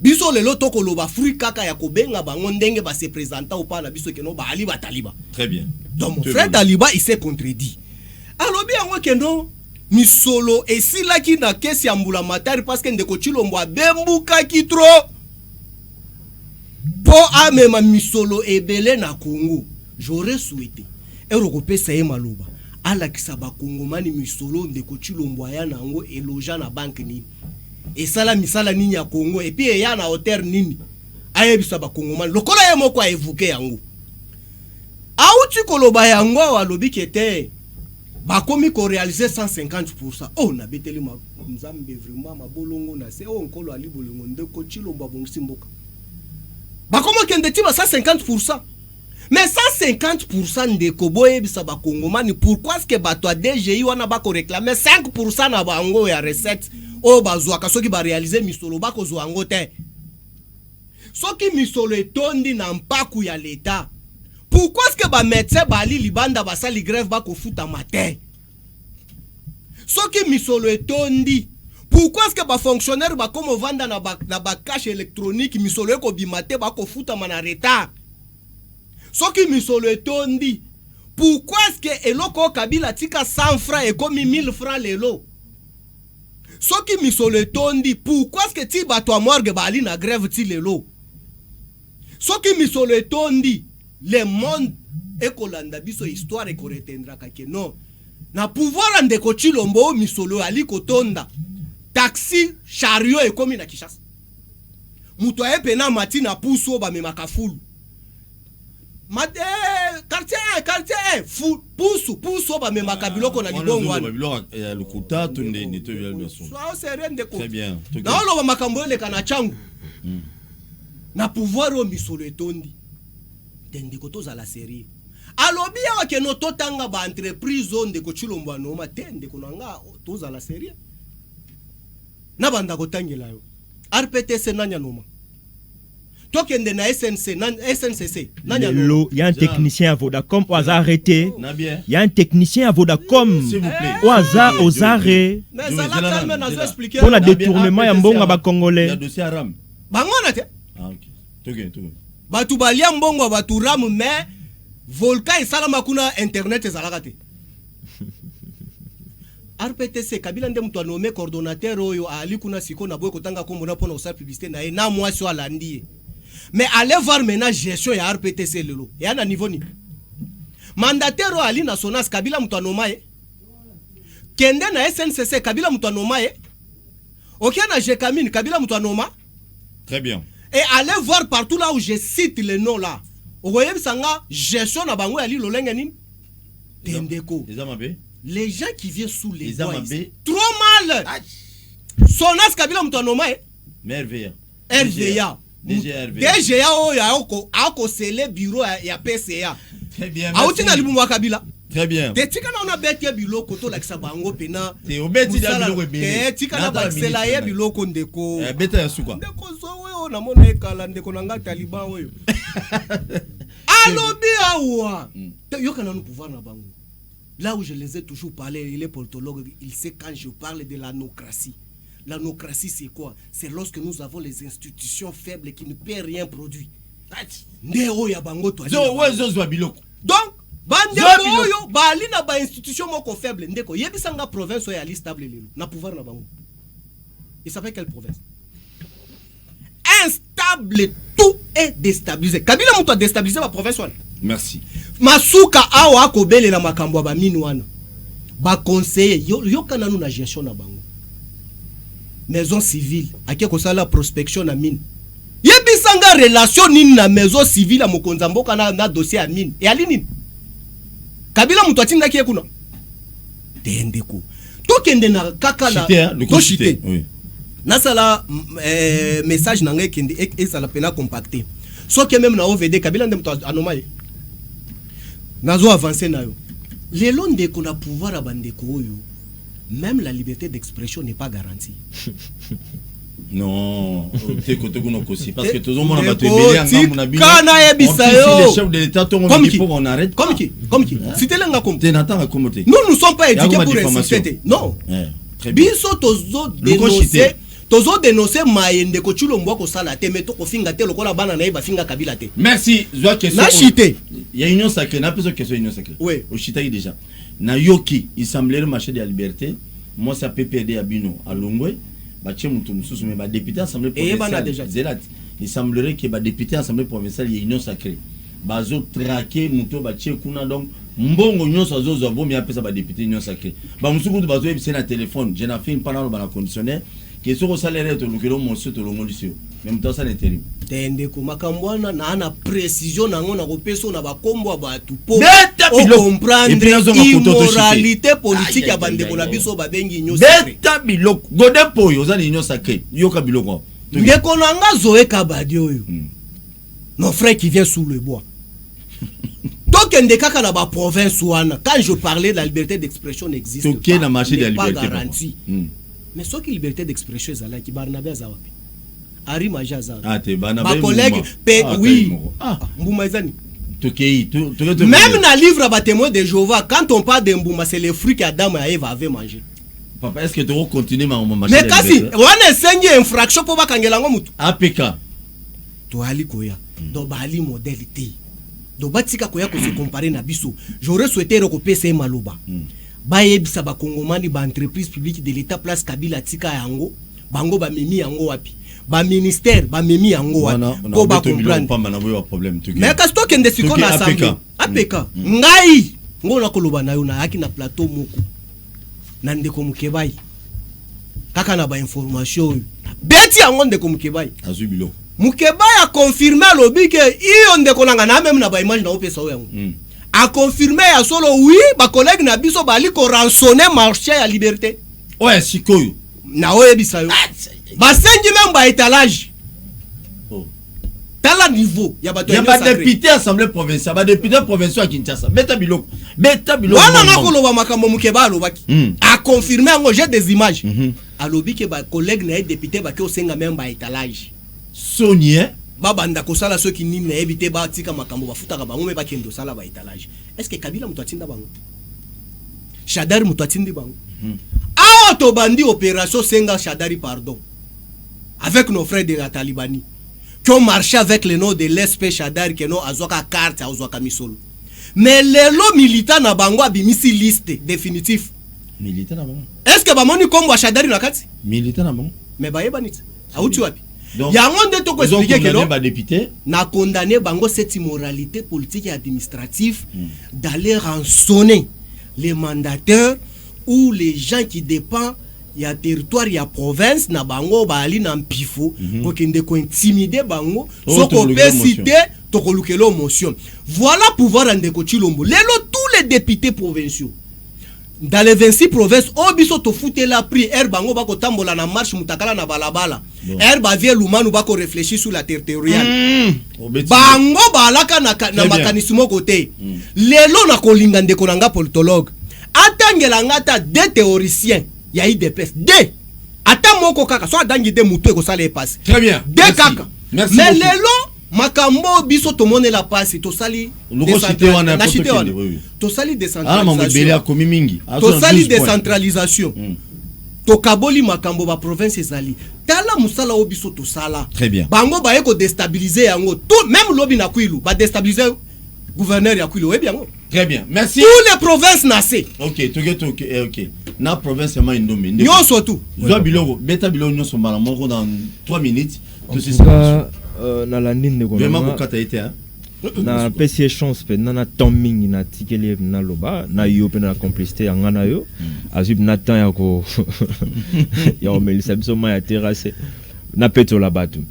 F: biso lelo to koloba fruit kaka ya kobenga bango ndenge ba se présenter ou pas na biso keno ba ali ba taliba.
D: Très bien.
F: Donc mon frère Taliba il s'est contredit alobi yango keno misolo esilaki na kesi ya mbula matari parce que ndeko Chilombo abembuka ki trop po amema misolo ebele na Congo. J'aurais souhaité Europe saye maloba ala kisaba kongomani misolo ndeko Chilombo ya nango eloja na banque nini et sala misala nini ya Congo et puis ya na hauteur nini ayebisa ba kongomani lokola ye moko évoquer yango auti koloba yango alobi kete bakomi ko réaliser 150%. Oh na beteli ma nzambe vraiment mabolongo na se o nkolo ali bolongo ndeko Chilombo bongisi mboka. Bakomi kende ti ba 150%. Mais 150% ndeko boyebisa ba Kongomani pourquoi est-ce que bato a DGI wana bako réclamer 5% na bango ya recette o bazwaka soki ba réaliser misolo bako zwango te. Soki misolo etondi na mpaku ya l'État. Pourquoi est-ce que ba médecin bali libanda basali grève bako futa matin? Soki misolo etondi, pourquoi est-ce que ba fonctionnaire ba comme vanda na ba cash électronique misolo eko bimate bako futa mana retard? Soki misolo etondi, pourquoi est-ce que eloko Kabila tika 100 francs et comme 1000 francs lelo? Soki misolo etondi, pourquoi est-ce que ti bato morgue bali na grève ti lelo? Soki misolo etondi, le monde ekolanda biso histoire ekoretendra kake non. Na pouvoir ndeko Chilombo misolo ali kotonda. Taxi chariot ekomi na Kishasa. Muto epena matina puso ba memakafulu. Mate quartier puso ba memakabiloko na libongo wana.
D: Le kuta tunde ni to bien son. Très bien.
F: Na olo ba makambo le kana changu. Na pouvoir o misolo etondi. Ndeko toza la série. Alobi ya ke no totanga ba entreprise onde ko Chilombo no ma tende ko nanga toza la série. Na banda ko tangela yo. RPTC nanya noma. Tokende na SNCC nanya
E: noma. Il y a un technicien à Vodacom au hasard arrêté. Il y a un technicien à Vodacom
D: s'il vous plaît.
E: Au hasard aux arrêts.
F: Mais ça la calme na zo expliquer.
E: Pour la détournement ya mbongo ba congolais.
D: Il y a dossier Aram.
F: Bangona te.
D: Ah OK. Togen.
F: Batu balia mbongo batu ram mais Volca et salama kuna internet ezalaka te. RPTC Kabila nde mtu anome coordonnateur oyo ali kuna siko na boye kotanga kombo na pona osa publicité na na mwasi wa landi. Mais allez voir maintenant gestion ya RPTC lelo. Ya na niveau ni. Mandataire ali na Sonas Kabila mtu anoma ye. Kende na SNCC Kabila mtu anoma ye. OK na Jekamine Kabila mtu anoma.
D: Très bien.
F: Et allez voir partout là où je cite les noms là. Ogoyeb sanga gestion na bango ali lolenga nini? Tendeko. Les gens qui viennent sous les doigts. Trop mal. Sonas Kabila mtu anoma e. RVA. DGA o ya ako sele bureau ya PCA.
D: Très bien.
F: Auti na libu Kabila.
D: Très bien.
F: Te tika na ona beti biloko to lakisa bango pena.
D: Te obeti da biloko
F: ebele. Te tika na baksela ye biloko ndeko.
D: Beta ya suka.
F: Ndeko so we na mona ekala ndeko na nga Taliban oyo. Alobi awa. Yo kana nous pouvoir na bango. Là où je les ai toujours parlé, il est politologue, il sait quand je parle de l'anocratie. L'anocratie c'est quoi? C'est lorsque nous avons les institutions faibles qui ne paient rien produit. Ndeo ya bango to. Donc bande oyo bali na ba institution moko faible ndeko yebisanga province oyo ali stable lelo na pouvoir na bango. Il s'appelle quelle province? Instable, tout est déstabilisé. Kabila muto a déstabilisé la province wana.
D: Merci.
F: Masuka awa akobele na makambo ba mine wana. Ba conseiller yo kana nu na gestion na bango. Maison civile ake ko sala prospection na mine. Yebisanga relation nini na maison civile mokonza mboka na dossier ya mine. E ali nini? Kabila muto atinda ki ekuna. Tendeko. Tokende na kaka na
D: to chité. Oui.
F: Nasala message nangé kende et ça la pena compacté. So que même na OVD Kabila ndem to anomaye. Nazo avancer nayo. Lelo ndeko na pouvoir abandeko oyo. Même la liberté d'expression n'est pas garantie.
D: Non, c'est côté aussi parce que tout le monde a battu belé en Gambie.
F: Kana ebisayo.
D: Le chef de l'État tout le monde dit pour on arrête.
F: Comme qui? C'était là comme.
D: T'entends comment t'es?
F: Nous ne sommes pas éduqués pour insulter. Non.
D: Très bien.
F: Biso tozo dénoncer. Tozo dénoncer maende ko Chilombo ko sala te meto ko finga te lokola bana na iba finga Kabila te.
D: Merci. Zoa question.
F: Na chité.
D: Il y a union sacrée, na personne question union sacrée.
F: Oui.
D: Au chitaï déjà. Na yoki, il semblait le marché de la liberté. Moi ça PPD à Bino à Longwe. Bache mutu mususu mais ba député assemblée provinciale. Il semblerait que ba député assemblée provinciale il y a union sacrée. Bazo traquer mutu bache kuna donc mbongo nyonso azozo bo mi apesa ba député union sacrée. Ba musuku bazo ebise na téléphone, je na fait une pendant ba conditionnaire. Question au salaire to lukelo monso to longo lisio. Même temps ça l'intérim.
F: Tende ko makambwana na ana précision nango na kopeso na bakombo batu po comprendre immoralité politique ya bandeko na biso babengi nyo sacré.
D: Beta biloko godin poyo za ni nyo sacré. Yoka biloko.
F: Ndeko nanga Zoé Kabadi oyo. Mon frère qui vient sous le bois. Donc ndekaka na ba province wana quand je parlais de la liberté d'expression n'existe pas.
D: Toké na marché de la liberté.
F: Pas garanti. Mais ce qui liberté d'expression ezala ki Barnabé azawapi. Ari Majaza.
D: Ah te Barnabé.
F: Ma collègue oui. Ah Mbuma ezani.
D: Toké
F: même na livre ba témoin de Jéhovah quand on parle de Mbuma c'est les fruits qu'Adam et Ève avaient mangé.
D: Papa est-ce que tu vas continuer ma marché?
F: Mais kasi wana sengi infraction pour bakangela ngo mutu.
D: APK.
F: To ali koya. Do bali modalité. Do batika koya ko se comparer na biso. J'aurais souhaité recopier ces maloba. Bayebisa ba kongomani ba entreprise publique de l'état place Kabila tika yango. Bango ba memi yango wapi. Ba ministère ba memi yango wapi. Ko ba comprendre.
D: Pas manaboyo problème tu.
F: Mais kasto kende siko na assemblée. APK. Ngai ngona koloba na yo na yaki na plateau moko. Na ndeko mukebai. Kaka na ba information. Beti yango ndeko mukebai.
D: Azubilo.
F: Mukebai a confirmé lobi que iyo ndeko nanga na même na ba image na opesa yango. A confirmé ya solo oui ba collègue na biso bali ko rançonner marché ya liberté.
D: Ouais sikoyo.
F: Na oyebisa yo. Ba sengi même ba étalage. Tala niveau ya bato
D: ya ba député assemblée provinciale, ba député provincial à Kinshasa. Beta biloko.
F: Wana na koloba makambo Mukeba alobaki. A confirmé ngo j'ai des images. Alobi que ba collègue na député ba ke osenga même ba étalage.
D: Sonye
F: babanda kosala ceux qui nini na ebité ba tika makambo bafutaka bango me bakendo sala ba étalage. Est-ce que Kabila mutu atinda bango? Shadari mutu atindi bango? Ah to bandi opération senga Shadari pardon. Avec nos frères de la Talibani qui ont marché avec le nom de l'SP Shadari que no azoka carte azoka misolo. Mais les lots militants na bango abimisi liste définitif.
D: Militant na bango.
F: Est-ce que bamoni kombo Shadari na kati?
D: Militant na bango.
F: Mais bayeba niti. Auti wapi? Yango nde to ko expliquer que non
D: député
F: na condamné bango cette immoralité politique et administrative d'aller rançonner les mandataires ou les gens qui dépendent ya territoire ya province na bango bali na mpifo ko kende ko intimider bango soko pesité to ko lukelo motion. Voilà pouvoir ndeko Chilombo lelo tous les députés provinciaux dans les 26 provinces obiso to fouté la prix bango bako tambola na marche mutakala na balabala ba vie lumanu bako réfléchir sur la territoriale bango balaka na makanisimo côté lelo na kolinga ndeko nanga politologue atangela ngata des théoriciens ya IDPS de ata moko kaka so adangi de mutu e ko sala passe
D: très bien
F: de kaka mais lelo makambo biso to mone la passe to sali to sali décentralisation to sali décentralisation to kaboli makambo ba province ezali tala musala obiso to sala
D: très bien
F: bango ba eko déstabiliser yango tout même lobi na kwilu ba déstabiliser gouverneur ya kwilu webi yango
D: très bien merci
F: tous les provinces nassé
D: ok na province ma indomé
F: nyoso tout
D: zo biloko beta biloko nyoso mala moko dans 3 minutes
E: tout ça na landine de
D: vraiment kokata été hein
E: na pesi chance pe na toming na tikeli na loba na yo pe na complicité ya ngana yo azib na temps ya ko ya o melisa biso ma ya terrasse na peto la batu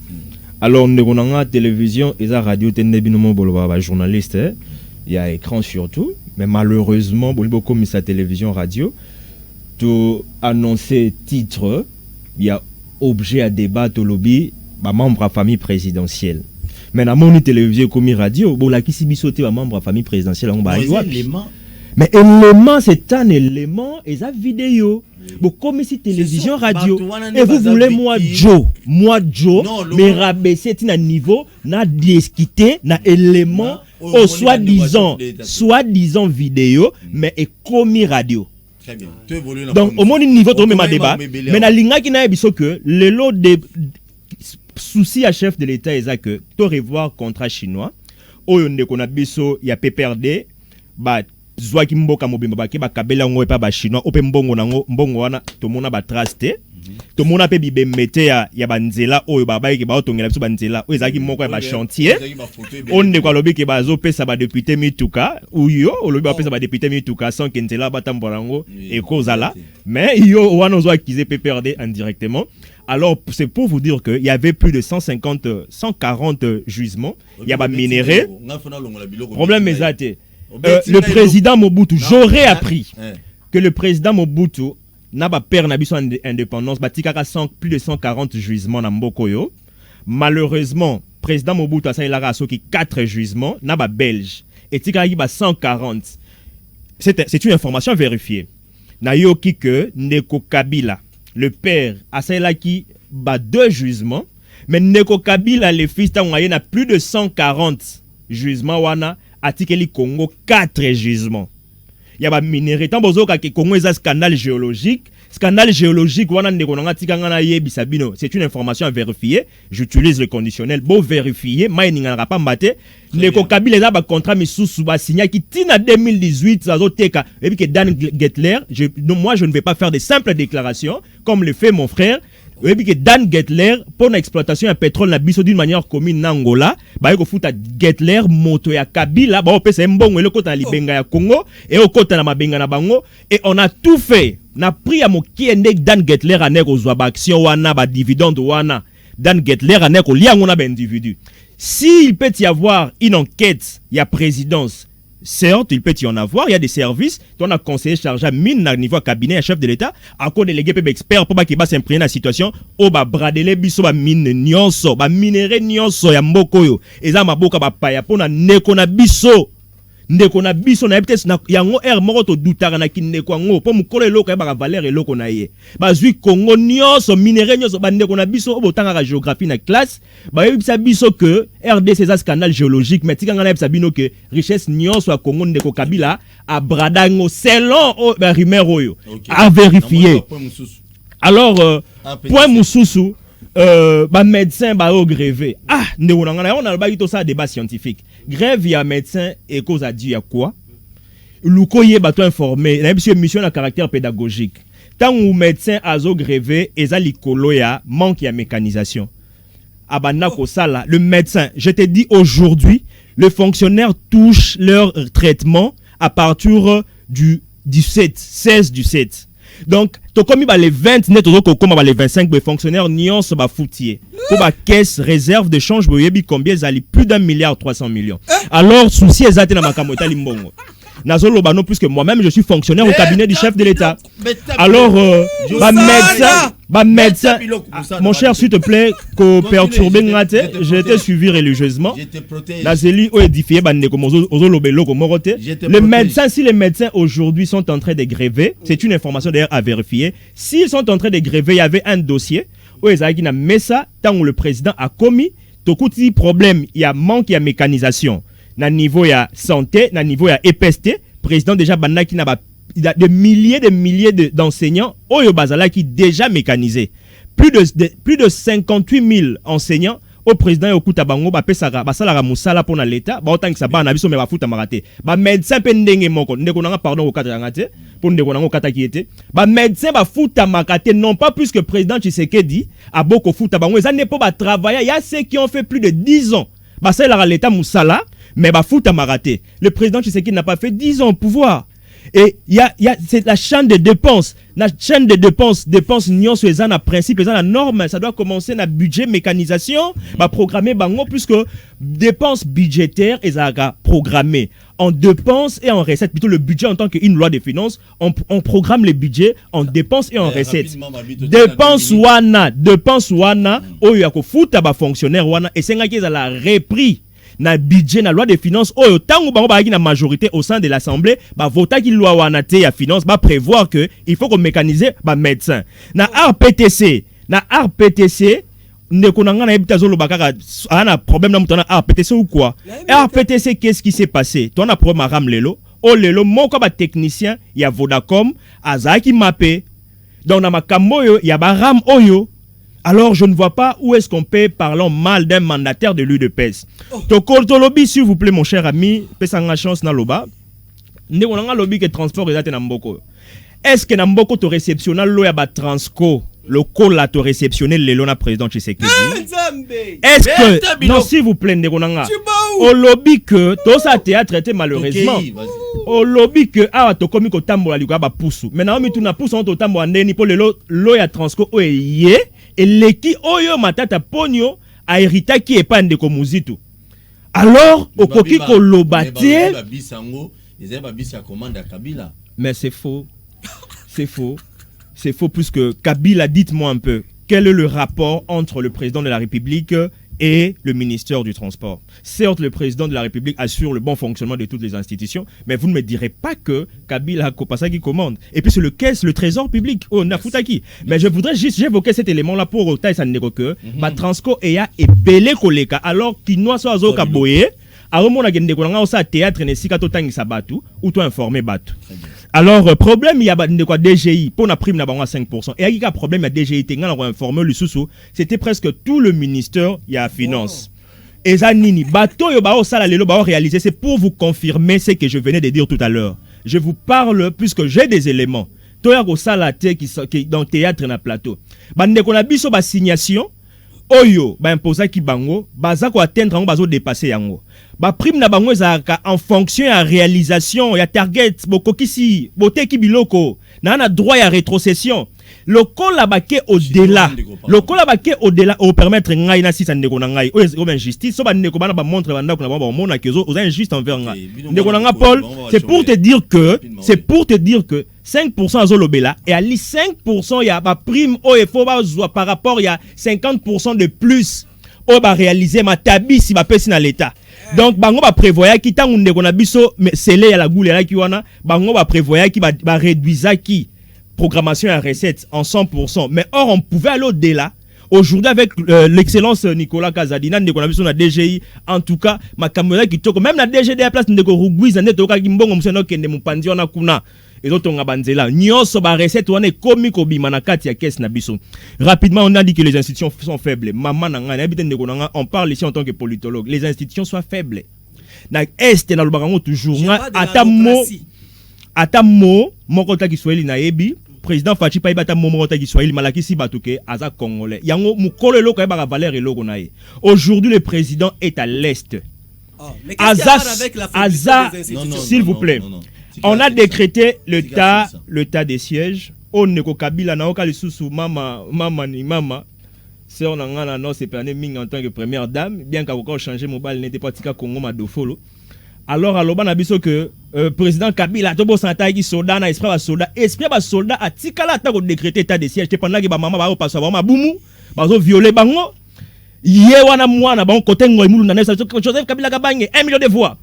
E: alors ndeko na télévision et radio tende binomo boloba ba journaliste il y a écran surtout mais malheureusement bolibo comme sa télévision radio to annoncer titre il y a objet à débat au lobby ba membre à famille présidentielle. Mais na mon télévision comme radio, bon la qui si bisoté ba membre à famille présidentielle on ba mais élément c'est un élément et ça vidéo. Bon comme si télévision radio et vous voulez moi Joe mais rabaisser à niveau na discuter na élément au soi-disant vidéo mais et comme radio.
D: Très bien.
E: Donc au moins niveau to même débat mais na linga qui na biso que le lot de souci à chef de l'État est que to revoir contrat chinois oyo ndeko na biso ya PPRD ba zwaki mboka mobimba bake bakabela ngo epa ba chinois ope mbongo nango mbongo wana tomona ba traste tomona pe bibemete ya banzela oyo babayeke baotongela biso banzela oyo ezalaki moko ya ba chantier onde kwa lobi ke bazopesa ba député mituka uyo olobi bapesa ba député mituka sans que nzela batambola ngo ekozala mais yo wana ozo accuser PPRD indirectement. Alors, c'est pour vous dire qu'il y avait plus de 140 gisements. Il y a pas minéré. Problème est le président Mobutu, j'aurais appris que le président Mobutu n'a pas perdu son indépendance, plus de 140 gisements dans Mbokoyo. Malheureusement, le président Mobutu a 4 gisements, n'a pas belge. Et tika a 140. C'est une information vérifiée. Nayoki que Neko Kabila, le père a qui bat 2 jugements, mais Neko Kabila, le fils a plus de 140 jugements, wana atikeli Congo 4 jugements. Il y a minéré tant bozo ka Congo est un scandale géologique wana ndeko nanga tikanga na yebisa bino, c'est une information à vérifier. J'utilise le conditionnel beau vérifier mining na pas mbaté Neko Kabila za ba contrat misusu ba signa qui tina 2018 azoteka et puis que Dan Gettler, moi je ne vais pas faire de simples déclarations comme le fait mon frère. Et puis que Dan Gettler pour l'exploitation de pétrole na biso d'une manière commune na Angola ba ko futa Gettler moto ya Kabila ba opesa mbongo le kota libenga ya Congo et au kota na mabenga na bango et on a tout fait na pris à mokiende Dan Gettler aneko zwa ba action wana ba dividende wana Dan Gettler aneko liango na ba individu. S'il peut y avoir une enquête, il y a présidence. Certes, il peut y en avoir, il y a des services, on a conseiller chargé à mine à niveau cabinet, à chef de l'État, à quoi délégué expert pour qu'il va s'imprégner la situation, au bas bradele biso ba mine nyonso, ba minéré nyonso ya mbokoyo, et ça ma boka ba paya pour na nekona biso. Ndeko na biso na peut-être na yango moko to dutara na kineko ngo po mukolo eloko ya ba valeur eloko na ye bazui Congo nyonso minéré nyonso ba ndeko na biso obotanga ka géographie na classe ba yebisa biso que RDC c'est un scandale géologique mais tikanga na yebisa bino que richesse nyonso ya Congo ndeko Kabila a bradango selon ba rumeur oyo à vérifier. Alors point mususu ba médecin ba au grévé ndeko na on a ba to ça débat scientifique. Grève ya médecin et cause a dit à quoi? Lukoye bato informé, la mission à caractère pédagogique. Tant où médecin azo grévé et za likolo ya manque ya mécanisation. Abanda ko sala, le médecin, je te dis aujourd'hui, les fonctionnaires touchent leur traitement à partir du 16 du 7. Donc, to komi ba les 20 net to comme ba les 25 les fonctionnaires nions ba foutier. Pour ba caisse réserve de change boyebi combien zali plus d'1,3 milliard. Alors souci ezate na makamota limbongo. Nazolo ba non plus que moi-même je suis fonctionnaire au cabinet du chef de l'État. Alors ba médecin mon cher s'il te plaît ko perturber ngate, j'ai été suivi religieusement. Nazeli o édifié ba ndeko ozolo belo ko morote. Les médecins si les médecins aujourd'hui sont en train de gréver, c'est une information d'ailleurs à vérifier. S'ils sont en train de gréver, il y avait un dossier où ezaki na mesa tant où le président a commis tokuti problème, il y a manque ya mécanisation. Na niveau ya santé, na niveau ya EPST, président déjà bandaki na ba il y a des milliers d'enseignants oyo bazala qui déjà mécanisés. Plus de 58 000 enseignants au président yokuta bango ba pesaka basala musala pour na l'état ba otang sa ba na biso me ba futa marate. Ba médecin pe ndenge moko ndeko nanga pardon ko kata ngate pour ndeko nanga kata ki était. Ba médecin ba futa makate non pas plus que président Tshisekedi a beaucoup futa bango ça n'est pas ba travailler, il y a ceux qui ont fait plus de 10 ans. Ba ça la l'état musala mais ba futa maraté. Le président Tshisekedi n'a pas fait 10 ans au pouvoir. Et c'est la chaîne de dépenses. La chaîne de dépenses nion sur les ans à principe, les ans à norme, ça doit commencer na budget mécanisation, ba programmer bango puisque dépenses budgétaires et ça programmer en dépenses et en recettes, plutôt le budget en tant qu'une loi de finances, on programme les budgets en dépenses et en recettes. Dépenses wana oyo ko futa ba fonctionnaire wana et c'est nga qui la repris na budget na loi de finances oyo tango bango ba na majorité au sein de l'Assemblée ba vota ki loi wana te ya finance ba prévoir que il faut qu'on mécaniser ba médecin na RPTC ndeko nanga na ebita zolo bakaka ana problème na mutana RPTC ou quoi RPTC qu'est-ce qui s'est passé ton a problème à Ramlelo o lelo moko ba technicien ya Vodacom azaki mappé donc na makambo yo ya ba ram oyo. Alors, je ne vois pas où est-ce qu'on peut parler mal d'un mandataire de l'UDPS. Tokol Tolobi, s'il vous plaît, mon cher ami, pesanga chance na loba. ndeko nanga lobby que transport ezate na mboko. Est-ce que na mboko to réceptionnel lo ya ba transco le col là to réceptionner le lona président Tshisekedi? Est-ce que non s'il vous plaît ndeko nanga au lobby que tout ça théâtre était malheureusement au lobby que ah to komi ko tambola liko ba pousu maintenant mi tuna pousu on to tambola ndeni pour le lo ya transco oyé et leki oyo matata ponyo a hérita qui est pas ndeko muzitu. Alors okoki ko lobatie mais c'est faux. C'est faux. C'est faux puisque Kabila, dites-moi un peu, quel est le rapport entre le président de la République et le ministère du Transport? Certes, le président de la République assure le bon fonctionnement de toutes les institutions, mais vous ne me direz pas que Kabila a qui commande. Et puis c'est le trésor public, oh, Nafutaki. Mais je voudrais juste évoquer cet élément-là pour Otaï Sanderoke, Transco Eya et Belé Koleka, alors qu'il noie soit Zo Kaboye, à Romona Gendekolanga, on sa théâtre, Nesika Totangi Sabatu, ou toi informé Batu. Alors, problème, il y a quoi DGI, pour la prime à 5%. Et il y a un problème, il y a DGI, il y a informé le sous c'était presque tout le ministère, il y a finance. Et ça, Nini, bateau, il y a ça, réaliser, c'est pour vous confirmer ce que je venais de dire tout à l'heure. Je vous parle, puisque j'ai des éléments. Toi, il y a ça, qui dans le théâtre, dans le plateau. Bande qu'on a biso, signation, oyo, imposa ki bango, baza ko atteindre yango bazo dépasser yango. Ba prime na bango ezaka en fonction ya réalisation, ya target, bokokisi, boteki biloko, na droit ya rétrocession. Le col la baké au-delà. Le col la baké au-delà au permettre ngai na si ça ndeko na ngai. O injustice, so ba ndeko bana ba montre banda ko na ba mona kezo, aux injuste envers ngai. Ndeko na nga Paul, c'est pour te dire que 5% à Zolobela et à 5% il y a ma prime au faut par rapport il y a 50% de plus au va réaliser ma tabi si va passer dans l'état. Donc bango va prévoir qui tant on a biso mais c'est là la goule là qui wana bango va prévoir qui va réduire qui programmation à recette en 100%. Mais or on pouvait aller au-delà. Aujourd'hui avec l'excellence Nicolas Kazadina ndeko na biso na DGI en tout cas ma caméra qui toko même la DG de la place ndeko Rugwiza ndeko ka kimbongo museno kende mupandi ona kuna et autres on a banzela nyonso ba recette wana komi ko bima na kati ya caisse na biso. Rapidement on a dit que les institutions sont faibles. Maman na nga habite ndeko na nga on parle ici en tant que politologue. Les institutions sont faibles. Na est na lubango toujours ata mo moko ta Kiswahili na yebi président Fachi pa ibata momo ta Kiswahili malaki si batuke aza congolais. Yango mukolo eloko ba valeur eloko na ye. Aujourd'hui le président est à l'est. S'il vous plaît. On a décrété l'état des sièges. On ne Kabila na oka lisusu mama c'est on a non c'est plané ming en tant que première dame bien qu'à encore changer mobile n'était pas tika Congo madofolo. Alors aloba na biso que président Kabila tobo santa ki soldat na esprit ba soldat atikala ta ko décréter état des sièges pendant que ba mama ba passe ba bumu ba zo violer bango. Yé wana mwana ba côté ngoy mulu na Joseph Kabila Kabange 1 million de voix.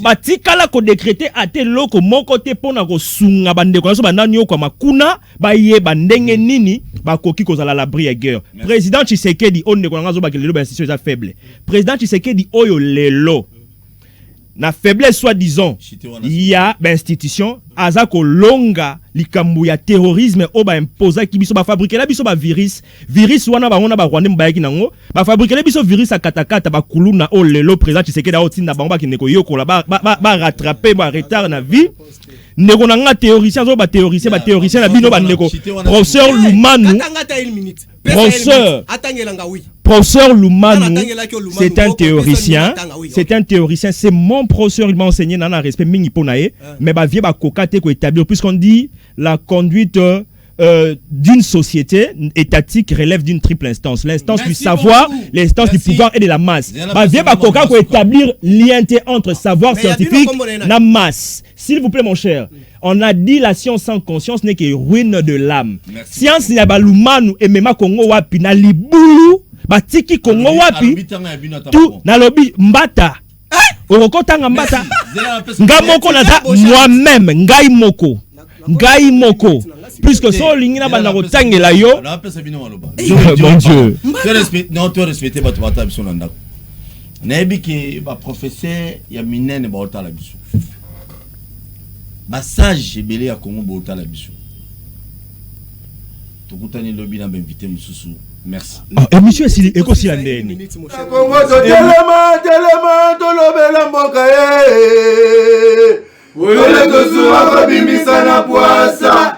E: Ba tikala ko décréter até loko mon côté pona ko sunga bande ko so banani ko makuna ba yé bandenge nini ba koki ko zala l'abri ya guerre. Président Tshisekedi on ne ko ngazo ba kelelo ba institution za faible. Président Tshisekedi oyo lelo na faiblesse soi-disant il y a institution azako longa likambu ya terrorisme o ba imposa ki biso ba fabriquer la biso ba virus wana ba ngona ba rwande mbayaki nango ba fabriquer la biso virus a katakata ba kuluna o lelo président Tshisekedi a otinda bango ba kineko yokola ba rattraper ba retard na vie ndeko na nga théoricien zo ba théoricien na bino ba ndeko professeur Lumanu professeur Lumanu c'est un théoricien c'est mon professeur il m'a enseigné dans la respect mingi ponae mais ba vie ba kokate ko établir puisqu'on dit la conduite d'une société étatique relève d'une triple instance l'instance du savoir l'instance du pouvoir et de la masse ba vie ba kokate ko établir lien entre savoir scientifique na masse. S'il vous plaît mon cher, on a dit la science sans conscience n'est que ruine de l'âme. Science ya balumanu et mema Congo wapi na libulu batiki Congo wapi tout na lobi mbata orokotanga mbata ngamoko naza moi-même ngai moko puisque so lingina bana kotangela yo mon Dieu
D: tu respecter bato bata biso na ndako nayebi ke ba professeur ya minene ba otala biso massage ebele ya Congo ba otala biso tokutani lobi na invité mususu. Merci.
E: Et monsieur Sili ekosi andeni
A: Congo to telema to lobela mboka Olé tosuwa kobimisa na poasa.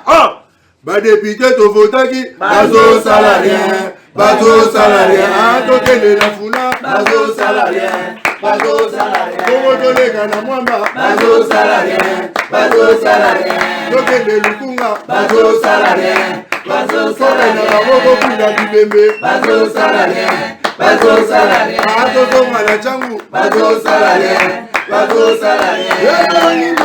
A: Badepite tovotaki bazo salarien. Bazo salarien. Tokende na funa. Bazo salarien. Bazo salarien. Kongo toleka na mwamba. Bazo salarien. Bazo salarien. Tokende lukunga. Bazo salarien. Bazo salarien. Na baboko kuna bibembe. Bazo salarien. Bazo salarien. Atozonga na changu. Bazo salarien. Bazo salarien.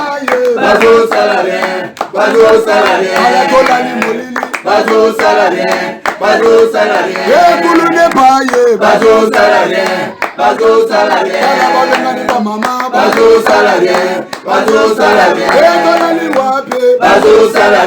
A: Bazo salarien. Bazo salarien. Alakola ni molili. Bazo salarien. Bazo salarien. Kulu ne paye. Bazo salarien. Bazo salarien. Alakola ni mama. Bazo salarien. Bazo salarien. Bazo salarien.